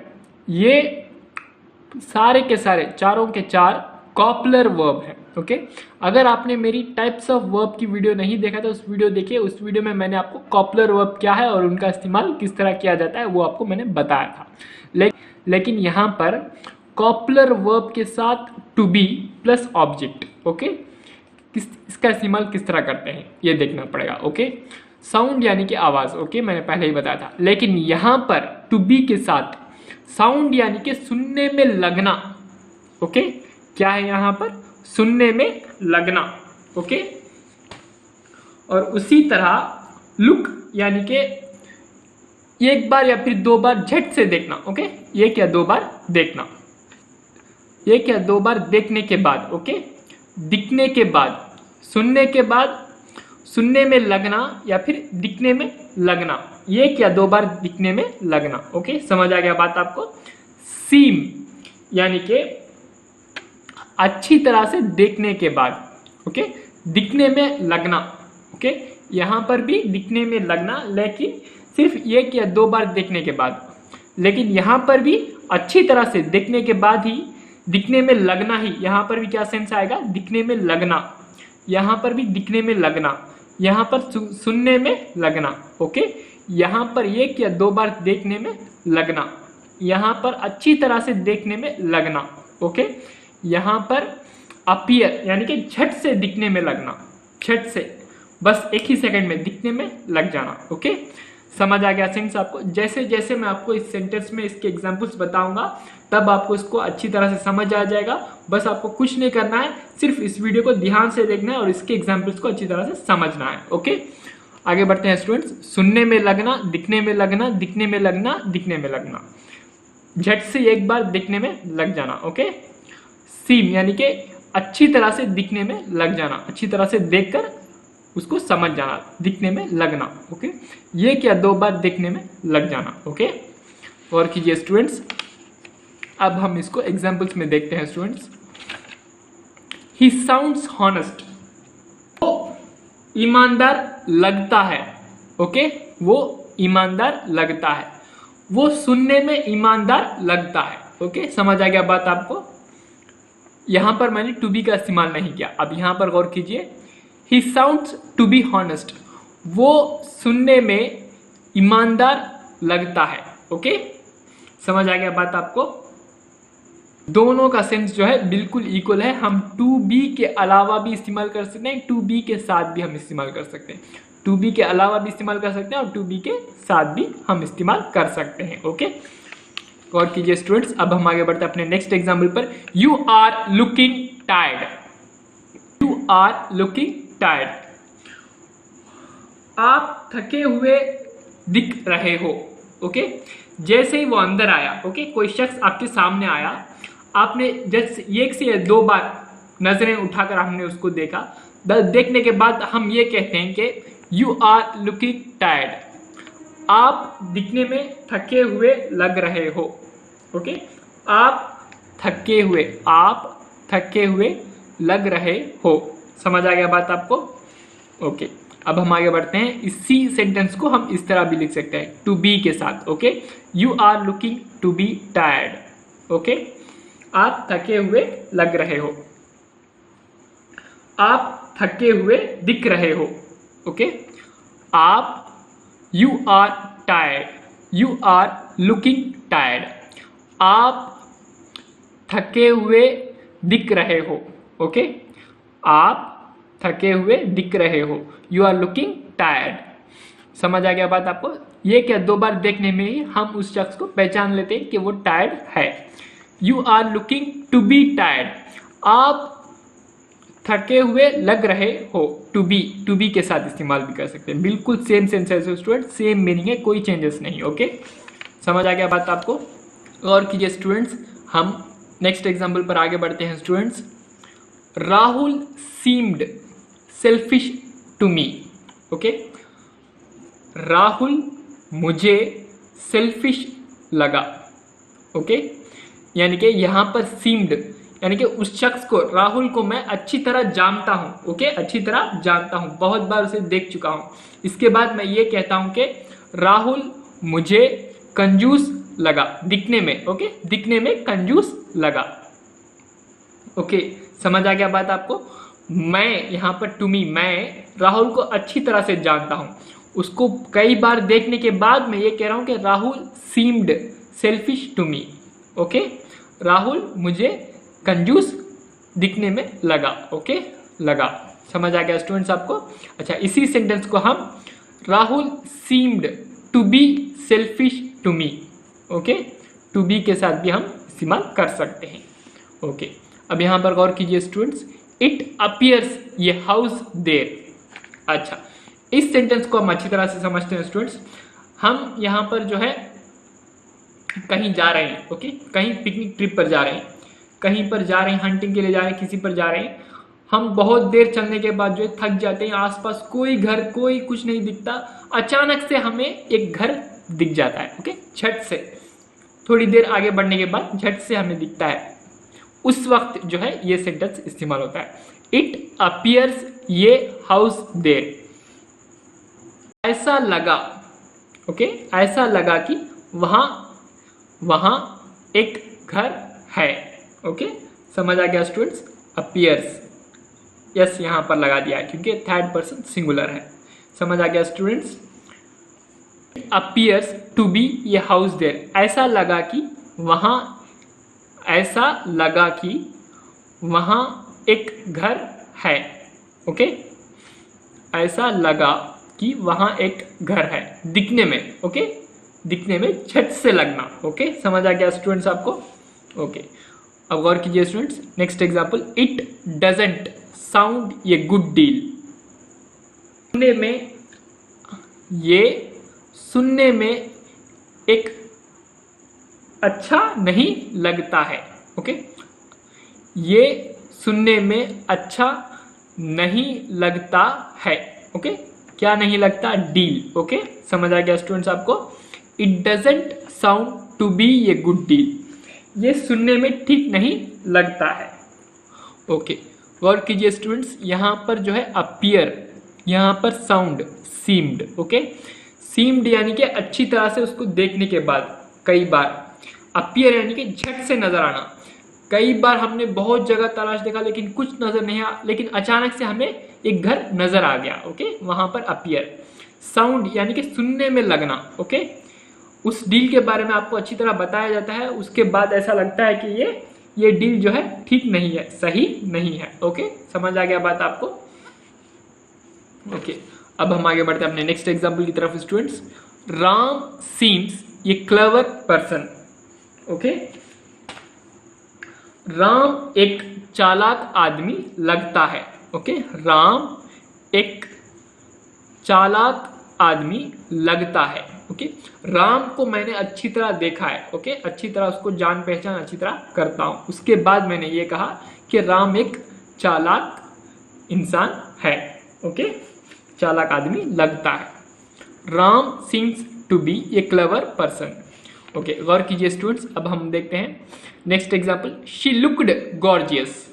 ये सारे के सारे, चारों के चार कॉपलर वर्ब है। ओके, अगर आपने मेरी टाइप्स ऑफ वर्ब की वीडियो नहीं देखा तो उस वीडियो देखिए, उस वीडियो में मैंने आपको कॉपलर वर्ब क्या है और उनका इस्तेमाल किस तरह किया जाता है वो आपको मैंने बताया था। लेकिन यहाँ पर कॉपलर वर्ब के साथ to be plus object. Okay, इसका इस्तेमाल किस तरह करते हैं ये देखना पड़ेगा। ओके, साउंड यानी कि आवाज, ओके, मैंने पहले ही बताया था, लेकिन यहां पर टू बी के साथ साउंड यानी कि सुनने में लगना। ओके, क्या है यहां पर, सुनने में लगना। ओके, और उसी तरह लुक यानी कि एक बार या फिर दो बार झट से देखना। ओके, एक या दो बार देखना, एक या दो बार देखने के बाद। ओके, दिखने के बाद, सुनने के बाद, सुनने में लगना या फिर दिखने में लगना, एक या दो बार दिखने में लगना। ओके, समझ आ गया बात आपको। सीम यानी कि अच्छी तरह से देखने के बाद। ओके, दिखने में लगना। ओके, यहां पर भी दिखने में लगना, लेकिन सिर्फ एक या दो बार देखने के बाद, लेकिन यहां पर भी अच्छी तरह से देखने के बाद ही दिखने में लगना ही, यहाँ पर भी क्या सेंस आएगा, दिखने में लगना, यहाँ पर भी दिखने में लगना, यहाँ पर सुनने में लगना, ओके। यहाँ पर ये क्या, 2 बार देखने में लगना, यहाँ पर अच्छी तरह से देखने में लगना, ओके। यहाँ पर अपीयर यानी कि झट से दिखने में लगना, झट से बस एक ही सेकंड में दिखने में लग जाना, ओके। समझ आ गया सेंस आपको? जैसे जैसे मैं आपको इस सेंटेंस में इसके एग्जांपल्स बताऊंगा तब आपको इसको अच्छी तरह से समझ आ जाएगा। बस आपको कुछ नहीं करना है, सिर्फ इस वीडियो को ध्यान से देखना है और इसके एग्जांपल्स को अच्छी तरह से समझना है, ओके। आगे बढ़ते हैं स्टूडेंट्स। सुनने में लगना, दिखने में लगना, दिखने में लगना, दिखने में लगना, झट से एक बार दिखने में लग जाना, ओके। सीम यानी कि अच्छी तरह से दिखने में लग जाना, अच्छी तरह से देखकर उसको समझ जाना, दिखने में लगना, ओके। ये क्या, 2 बार देखने में लग जाना, ओके। और कीजिए स्टूडेंट्स, अब हम इसको एग्जांपल्स में देखते हैं स्टूडेंट्स। ही साउंड्स हॉनेस्ट, वो ईमानदार लगता है, ओके, वो ईमानदार लगता है, वो सुनने में ईमानदार लगता है, ओके। समझ आ गया बात आपको? यहां पर मैंने टू बी का इस्तेमाल नहीं किया। अब यहां पर गौर कीजिए, ही साउंड्स टू बी हॉनेस्ट, वो सुनने में ईमानदार लगता है, ओके। समझ आ गया बात आपको? दोनों का सेंस जो है बिल्कुल इक्वल है। हम टू बी के अलावा भी इस्तेमाल कर सकते हैं, टू बी के साथ भी हम इस्तेमाल कर सकते हैं, टू बी के अलावा भी इस्तेमाल कर सकते हैं और टू बी के साथ भी हम इस्तेमाल कर सकते हैं, ओके। और कीजिए स्टूडेंट्स, अब हम आगे बढ़ते हैं अपने नेक्स्ट एग्जाम्पल पर। You are looking tired, you are looking tired, आप थके हुए दिख रहे हो, ओके। जैसे ही वो अंदर आया, ओके, कोई शख्स आपके सामने आया, आपने जस्ट एक से 2 बार नजरें उठाकर हमने उसको देखा, देखने के बाद हम ये कहते हैं कि यू आर लुकिंग टायर्ड, आप दिखने में थके हुए लग रहे हो, ओके। आप थके हुए लग रहे हो। समझ आ गया बात आपको? ओके। अब हम आगे बढ़ते हैं। इसी सेंटेंस को हम इस तरह भी लिख सकते हैं, टू बी के साथ, okay. You are looking to be tired, okay, आप थके हुए लग रहे हो, आप थके हुए दिख रहे हो, ओके। आप, you are tired, you are looking tired, आप थके हुए दिख रहे हो, ओके। आप थके हुए दिख रहे हो, यू आर लुकिंग टायर्ड। समझ आ गया बात आपको? ये क्या, 2 बार देखने में ही हम उस शख्स को पहचान लेते हैं कि वो टायर्ड है। You are looking to be tired, आप थके हुए लग रहे हो, टू बी के साथ इस्तेमाल भी कर सकते हैं। बिल्कुल सेम सेंस है स्टूडेंट, सेम मीनिंग है, कोई चेंजेस नहीं, ओके। समझ आ गया बात आपको? और कीजिए स्टूडेंट्स, हम नेक्स्ट एग्जाम्पल पर आगे बढ़ते हैं students. Rahul seemed selfish to me, okay. Rahul मुझे सेल्फिश लगा, ओके। यानी कि यहां पर सीम्ड यानी कि उस शख्स को, राहुल को मैं अच्छी तरह जानता हूं, ओके, अच्छी तरह जानता हूं, बहुत बार उसे देख चुका हूं। इसके बाद मैं ये कहता हूं कि राहुल मुझे कंजूस लगा, दिखने में, ओके, दिखने में कंजूस लगा, ओके। समझ आ गया बात आपको? मैं यहां पर टू मी, मैं राहुल को अच्छी तरह से जानता हूं, उसको कई बार देखने के बाद मैं ये कह रहा हूं कि Rahul seemed selfish to me, okay. Rahul मुझे कंजूस दिखने में लगा, ओके, लगा। समझ आ गया स्टूडेंट्स आपको? अच्छा, इसी सेंटेंस को हम Rahul seemed to be selfish to me, okay, to be के साथ भी हम इस्तेमाल कर सकते हैं, ओके। अब यहां पर गौर कीजिए स्टूडेंट्स, इट अपीयर्स ये हाउस देर। अच्छा, इस सेंटेंस को हम अच्छी तरह से समझते हैं स्टूडेंट्स। हम यहां पर जो है कहीं जा रहे हैं, ओके, कहीं पिकनिक ट्रिप पर जा रहे हैं, कहीं पर जा रहे हैं, हंटिंग के लिए जा रहे हैं, किसी पर जा रहे हैं। हम बहुत देर चलने के बाद जो है थक जाते हैं, आसपास कोई घर, कोई कुछ नहीं दिखता, अचानक से हमें एक घर दिख जाता है, ओके, झट से, थोड़ी देर आगे बढ़ने के बाद झट से हमें दिखता है। उस वक्त जो है ये सेंटेंस इस्तेमाल होता है, इट अपीयर्स ये हाउस देर। ऐसा लगा, ओके, ऐसा लगा कि वहां एक घर है, ओके, समझ आ गया स्टूडेंट्स? अपीयर्स, यस यहाँ पर लगा दिया है क्योंकि थर्ड पर्सन सिंगुलर है। समझ आ गया स्टूडेंट्स? अपीयर्स टू बी ये हाउस देयर, ऐसा लगा कि वहाँ एक घर है। ओके, ऐसा लगा कि वहाँ एक घर है, दिखने में। ओके, दिखने में, झट से लगना। ओके, समझ आ गया स्टूडेंट्स आपको? ओके, अब गौर कीजिए students, next example, it doesn't sound ये गुड डील। सुनने में, ये सुनने में एक अच्छा नहीं लगता है। ओके, ये सुनने में अच्छा नहीं लगता है। ओके, क्या नहीं लगता? डील। ओके, समझ आ गया स्टूडेंट्स आपको? It doesn't sound to be a good deal, ये सुनने में ठीक नहीं लगता है। ओके, गौर कीजिए स्टूडेंट्स, यहाँ पर जो है अपीयर, यहाँ पर साउंड सीम्ड। ओके, सीम्ड यानी कि अच्छी तरह से उसको देखने के बाद, कई बार। अपीयर यानी कि झट से नजर आना। कई बार हमने बहुत जगह तलाश देखा लेकिन कुछ नजर नहीं आया, लेकिन अचानक से हमें एक घर नजर आ गया। ओके, वहां पर अपीयर। साउंड यानी कि सुनने में लगना। ओके, उस डील के बारे में आपको अच्छी तरह बताया जाता है, उसके बाद ऐसा लगता है कि ये डील जो है ठीक नहीं है, सही नहीं है। ओके, समझ आ गया बात आपको? ओके, अब हम आगे बढ़ते हैं अपने नेक्स्ट एग्जाम्पल की तरफ स्टूडेंट्स। राम सीम्स ये क्लेवर पर्सन। ओके, राम एक चालाक आदमी लगता है। ओके, राम एक चालाक आदमी लगता है। ओके, राम को मैंने अच्छी तरह देखा है। ओके, अच्छी तरह उसको जान पहचान अच्छी तरह करता हूं, उसके बाद मैंने ये कहा कि राम एक चालाक इंसान है। ओके, चालाक आदमी लगता है। Ram seems to be a clever person. Okay, गौर कीजिए स्टूडेंट्स, अब हम देखते हैं next example. She looked gorgeous,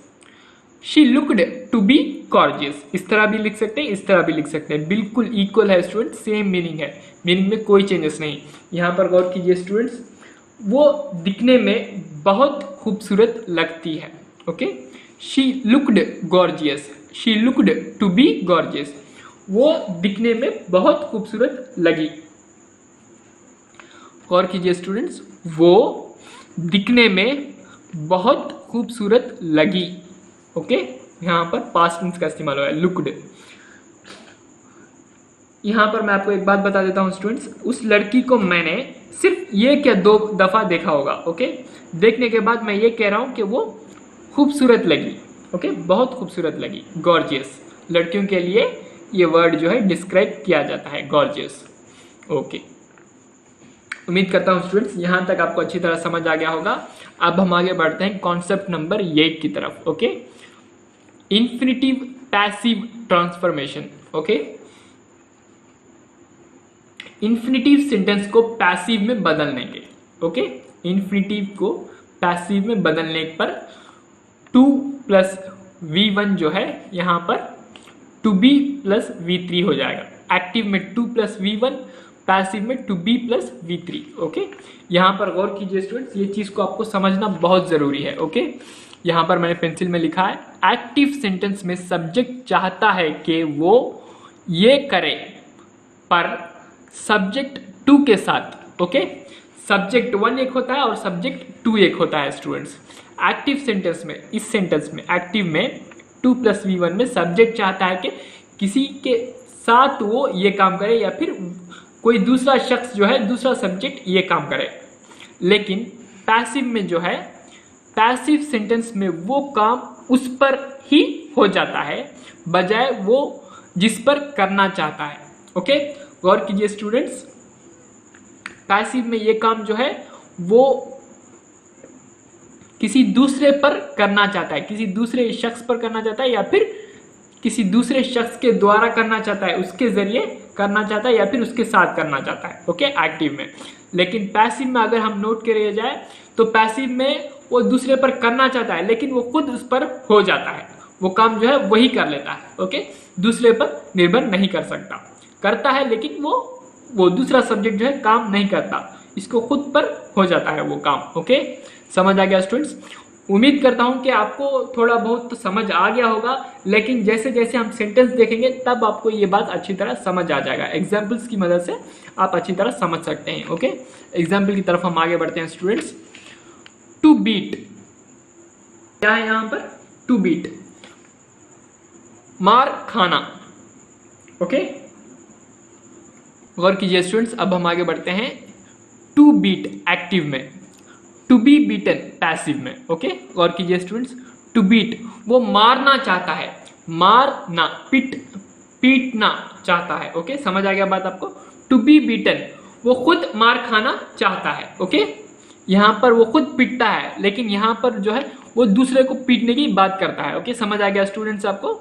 she looked to be gorgeous. इस तरह भी लिख सकते हैं, इस तरह भी लिख सकते हैं, बिल्कुल इक्वल है स्टूडेंट, सेम मीनिंग है, मीनिंग में कोई चेंजेस नहीं। यहाँ पर गौर कीजिए स्टूडेंट्स, वो दिखने में बहुत खूबसूरत लगती है। Okay, she looked gorgeous, she looked to be gorgeous, वो दिखने में बहुत खूबसूरत लगी। गौर कीजिए स्टूडेंट्स, वो दिखने में बहुत खूबसूरत लगी। ओके, यहाँ पर पास्ट टेंस का इस्तेमाल हुआ है, लुक्ड। यहाँ पर मैं आपको एक बात बता देता हूँ स्टूडेंट्स, उस लड़की को मैंने सिर्फ ये क्या 2 दफा देखा होगा। ओके, देखने के बाद मैं ये कह रहा हूँ कि वो खूबसूरत लगी। ओके, बहुत खूबसूरत लगी। गॉर्जियस, लड़कियों के लिए ये वर्ड जो है डिस्क्राइब किया जाता है, गॉर्जियस। ओके, उम्मीद करता हूँ स्टूडेंट्स यहाँ तक आपको अच्छी तरह समझ आ गया होगा। अब हम आगे बढ़ते हैं कॉन्सेप्ट नंबर 8 की तरफ। Okay, infinitive passive transformation. Okay, infinitive sentence को पैसिव में बदल देंगे। ओके, इंफिनिटिव को पैसिव में बदलने पर 2 + V1 जो है यहाँ पर 2B + V3 हो जाएगा। एक्टिव में 2 + V1, पैसिव में 2B + V3। ओके, यहाँ पर गौर कीजिए स्टूडेंट्स, ये चीज को आपको समझना बहुत जरूरी है। ओके, यहाँ पर मैंने पेंसिल में लिखा है, एक्टिव सेंटेंस में सब्जेक्ट चाहता है कि वो ये करे पर सब्जेक्ट 2 के साथ। ओके, सब्जेक्ट 1 एक होता है और सब्जेक्ट 2 एक होता है स्टूडेंट्स। एक्टिव सेंटेंस में, इस सेंटेंस में एक्टिव में 2 + V1 में सब्जेक्ट चाहता है कि किसी के साथ वो ये काम करे या फिर कोई दूसरा शख्स जो है, दूसरा सब्जेक्ट ये काम करे। लेकिन पैसिव में जो है, पैसिव सेंटेंस में वो काम उस पर ही हो जाता है बजाय वो जिस पर करना चाहता है। ओके, गौर कीजिए स्टूडेंट्स, पैसिव में ये काम जो है वो किसी दूसरे पर करना चाहता है, किसी दूसरे शख्स पर करना चाहता है या फिर किसी दूसरे शख्स के द्वारा करना चाहता है, उसके जरिए करना चाहता है या फिर उसके साथ करना चाहता है। ओके, एक्टिव में। लेकिन पैसिव में अगर हम नोट करें जाए तो पैसिव में वो दूसरे पर करना चाहता है लेकिन वो खुद उस पर हो जाता है, वो काम जो है वही कर लेता है। ओके, दूसरे पर निर्भर नहीं कर सकता, करता है लेकिन वो दूसरा सब्जेक्ट जो है काम नहीं करता, इसको खुद पर हो जाता है वो काम। ओके, समझ आ गया स्टूडेंट्स? उम्मीद करता हूं कि आपको थोड़ा बहुत तो समझ आ गया होगा, लेकिन जैसे जैसे हम सेंटेंस देखेंगे तब आपको ये बात अच्छी तरह समझ आ जाएगा। एग्जाम्पल्स की मदद से आप अच्छी तरह समझ सकते हैं। ओके, एग्जाम्पल की तरफ हम आगे बढ़ते हैं स्टूडेंट्स। टू बीट क्या है यहां पर? टू बीट मार खाना। ओके, गौर कीजिए स्टूडेंट्स। अब हम आगे बढ़ते हैं टू बीट एक्टिव में, टू बी बीटन पैसिव में। ओके, गौर कीजिए स्टूडेंट्स। टू बीट वो मारना चाहता है, मारना पीटना चाहता है। ओके, समझ आ गया बात आपको? टू बी बीटन वो खुद मार खाना चाहता है। ओके, यहां पर वो खुद पीटता है, लेकिन यहां पर जो है वो दूसरे को पीटने की बात करता है। ओके, समझ आ गया स्टूडेंट्स आपको?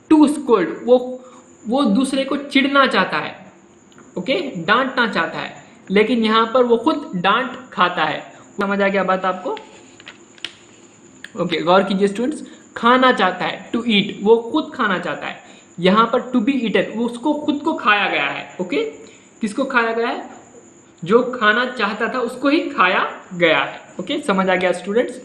टू स्कोल्ड वो दूसरे को चिढ़ना चाहता है। ओके, डांटना चाहता है, लेकिन यहां पर वो खुद डांट खाता है। समझ आ गया बात आपको? ओके, गौर कीजिए स्टूडेंट्स। खाना चाहता है, टू ईट वो खुद खाना चाहता है। यहां पर टू बी ईटन वो उसको खुद को खाया गया है। ओके, किसको खाया गया है? जो खाना चाहता था उसको ही खाया गया है। ओके, समझ आ गया स्टूडेंट्स?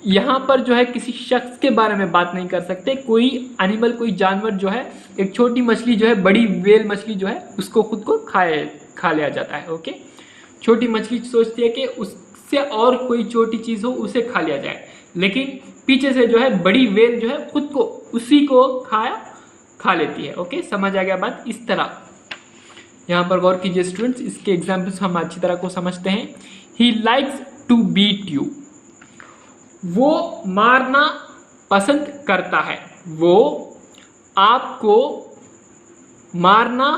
यहां पर जो है किसी शख्स के बारे में बात नहीं कर सकते। कोई एनिमल, कोई जानवर जो है, एक छोटी मछली जो है, बड़ी व्हेल मछली जो है, उसको खुद को खा लिया जाता है। ओके, छोटी मछली सोचती है कि उससे और कोई छोटी चीज हो उसे खा लिया जाए, लेकिन पीछे से जो है बड़ी व्हेल जो है खुद को उसी को खा लेती है। ओके, समझ आ गया बात? इस तरह यहां पर गौर कीजिए स्टूडेंट्स। इसके एग्जाम्पल्स हम अच्छी तरह को समझते हैं। He likes to beat you वो मारना पसंद करता है, वो आपको मारना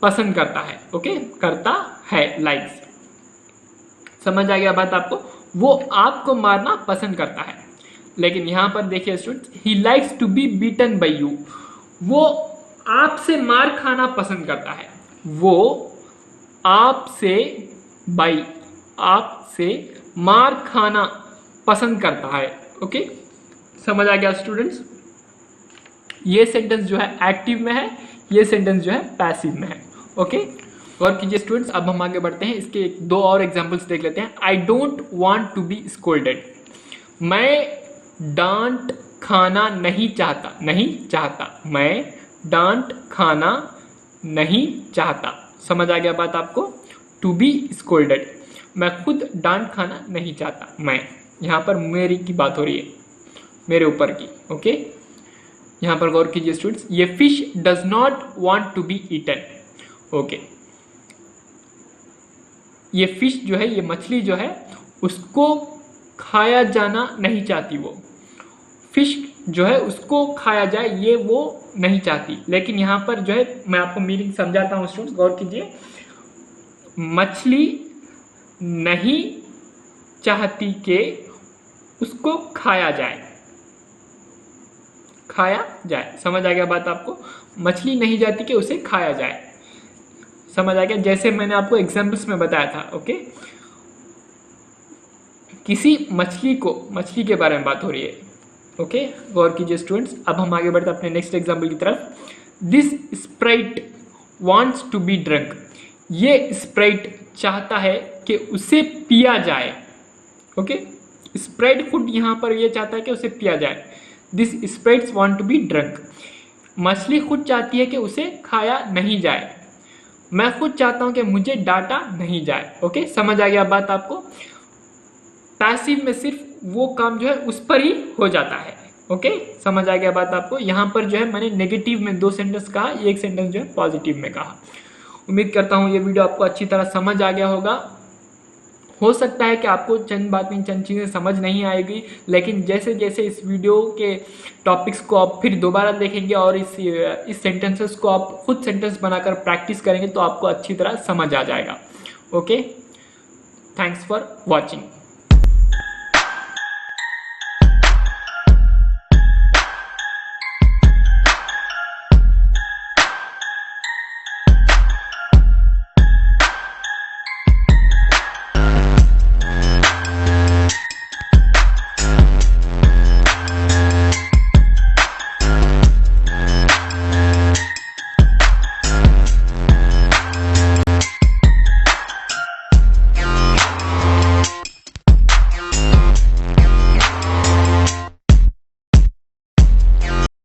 पसंद करता है। ओके, करता है, लाइक्स। समझ आ गया बात आपको? वो आपको मारना पसंद करता है, लेकिन यहां पर देखिए students, he likes to be beaten by you वो आपसे मार खाना पसंद करता है। वो आपसे मार खाना पसंद करता है। ओके, समझ आ गया स्टूडेंट्स? ये सेंटेंस जो है एक्टिव में है, ये सेंटेंस जो है पैसिव में है। ओके, गौर कीजिए स्टूडेंट्स। अब हम आगे बढ़ते हैं, इसके दो और एग्जांपल्स देख लेते हैं। I don't want to be scolded मैं डांट खाना नहीं चाहता मैं डांट खाना नहीं चाहता। समझ आ गया बात आपको? टू बी स्कोल्डेड मैं खुद डांट खाना नहीं चाहता। मैं यहां पर मेरी की बात हो रही है, मेरे ऊपर की। ओके, यहां पर गौर कीजिए स्टूडेंट्स। ये fish does not want to be eaten. Okay, ये फिश जो है, ये मछली जो है, उसको खाया जाना नहीं चाहती। वो फिश जो है उसको खाया जाए ये वो नहीं चाहती, लेकिन यहां पर जो है मैं आपको मीनिंग समझाता हूं स्टूडेंट्स, गौर कीजिए। मछली नहीं चाहती कि उसको खाया जाए। समझ आ गया बात आपको? मछली नहीं चाहती कि उसे खाया जाए। समझ आ गया? जैसे मैंने आपको एग्जाम्पल्स में बताया था। ओके, किसी मछली के बारे में बात हो रही है। ओके, गौर कीजिए स्टूडेंट्स। अब हम आगे बढ़ते हैं अपने नेक्स्ट एग्जाम्पल की तरफ। This Sprite wants to be drunk ये स्प्राइट चाहता है कि उसे पिया जाए। ओके, स्प्राइट खुद यहां पर ये चाहता है कि उसे पिया जाए। This Sprites want to be drunk मछली खुद चाहती है कि उसे खाया नहीं जाए। मैं खुद चाहता हूं कि मुझे डांटा नहीं जाए। ओके, समझ आ गया बात आपको? पैसिव में सिर्फ वो काम जो है उस पर ही हो जाता है। ओके, समझ आ गया बात आपको? यहां पर जो है मैंने नेगेटिव में 2 सेंटेंस कहा, एक सेंटेंस जो है पॉजिटिव में कहा। उम्मीद करता हूं ये वीडियो आपको अच्छी तरह समझ आ गया होगा। हो सकता है कि आपको चंद चीज़ें समझ नहीं आएगी, लेकिन जैसे जैसे इस वीडियो के टॉपिक्स को आप फिर दोबारा देखेंगे और इस सेंटेंसेस को आप खुद सेंटेंस बनाकर प्रैक्टिस करेंगे तो आपको अच्छी तरह समझ आ जाएगा। Okay, thanks for watching.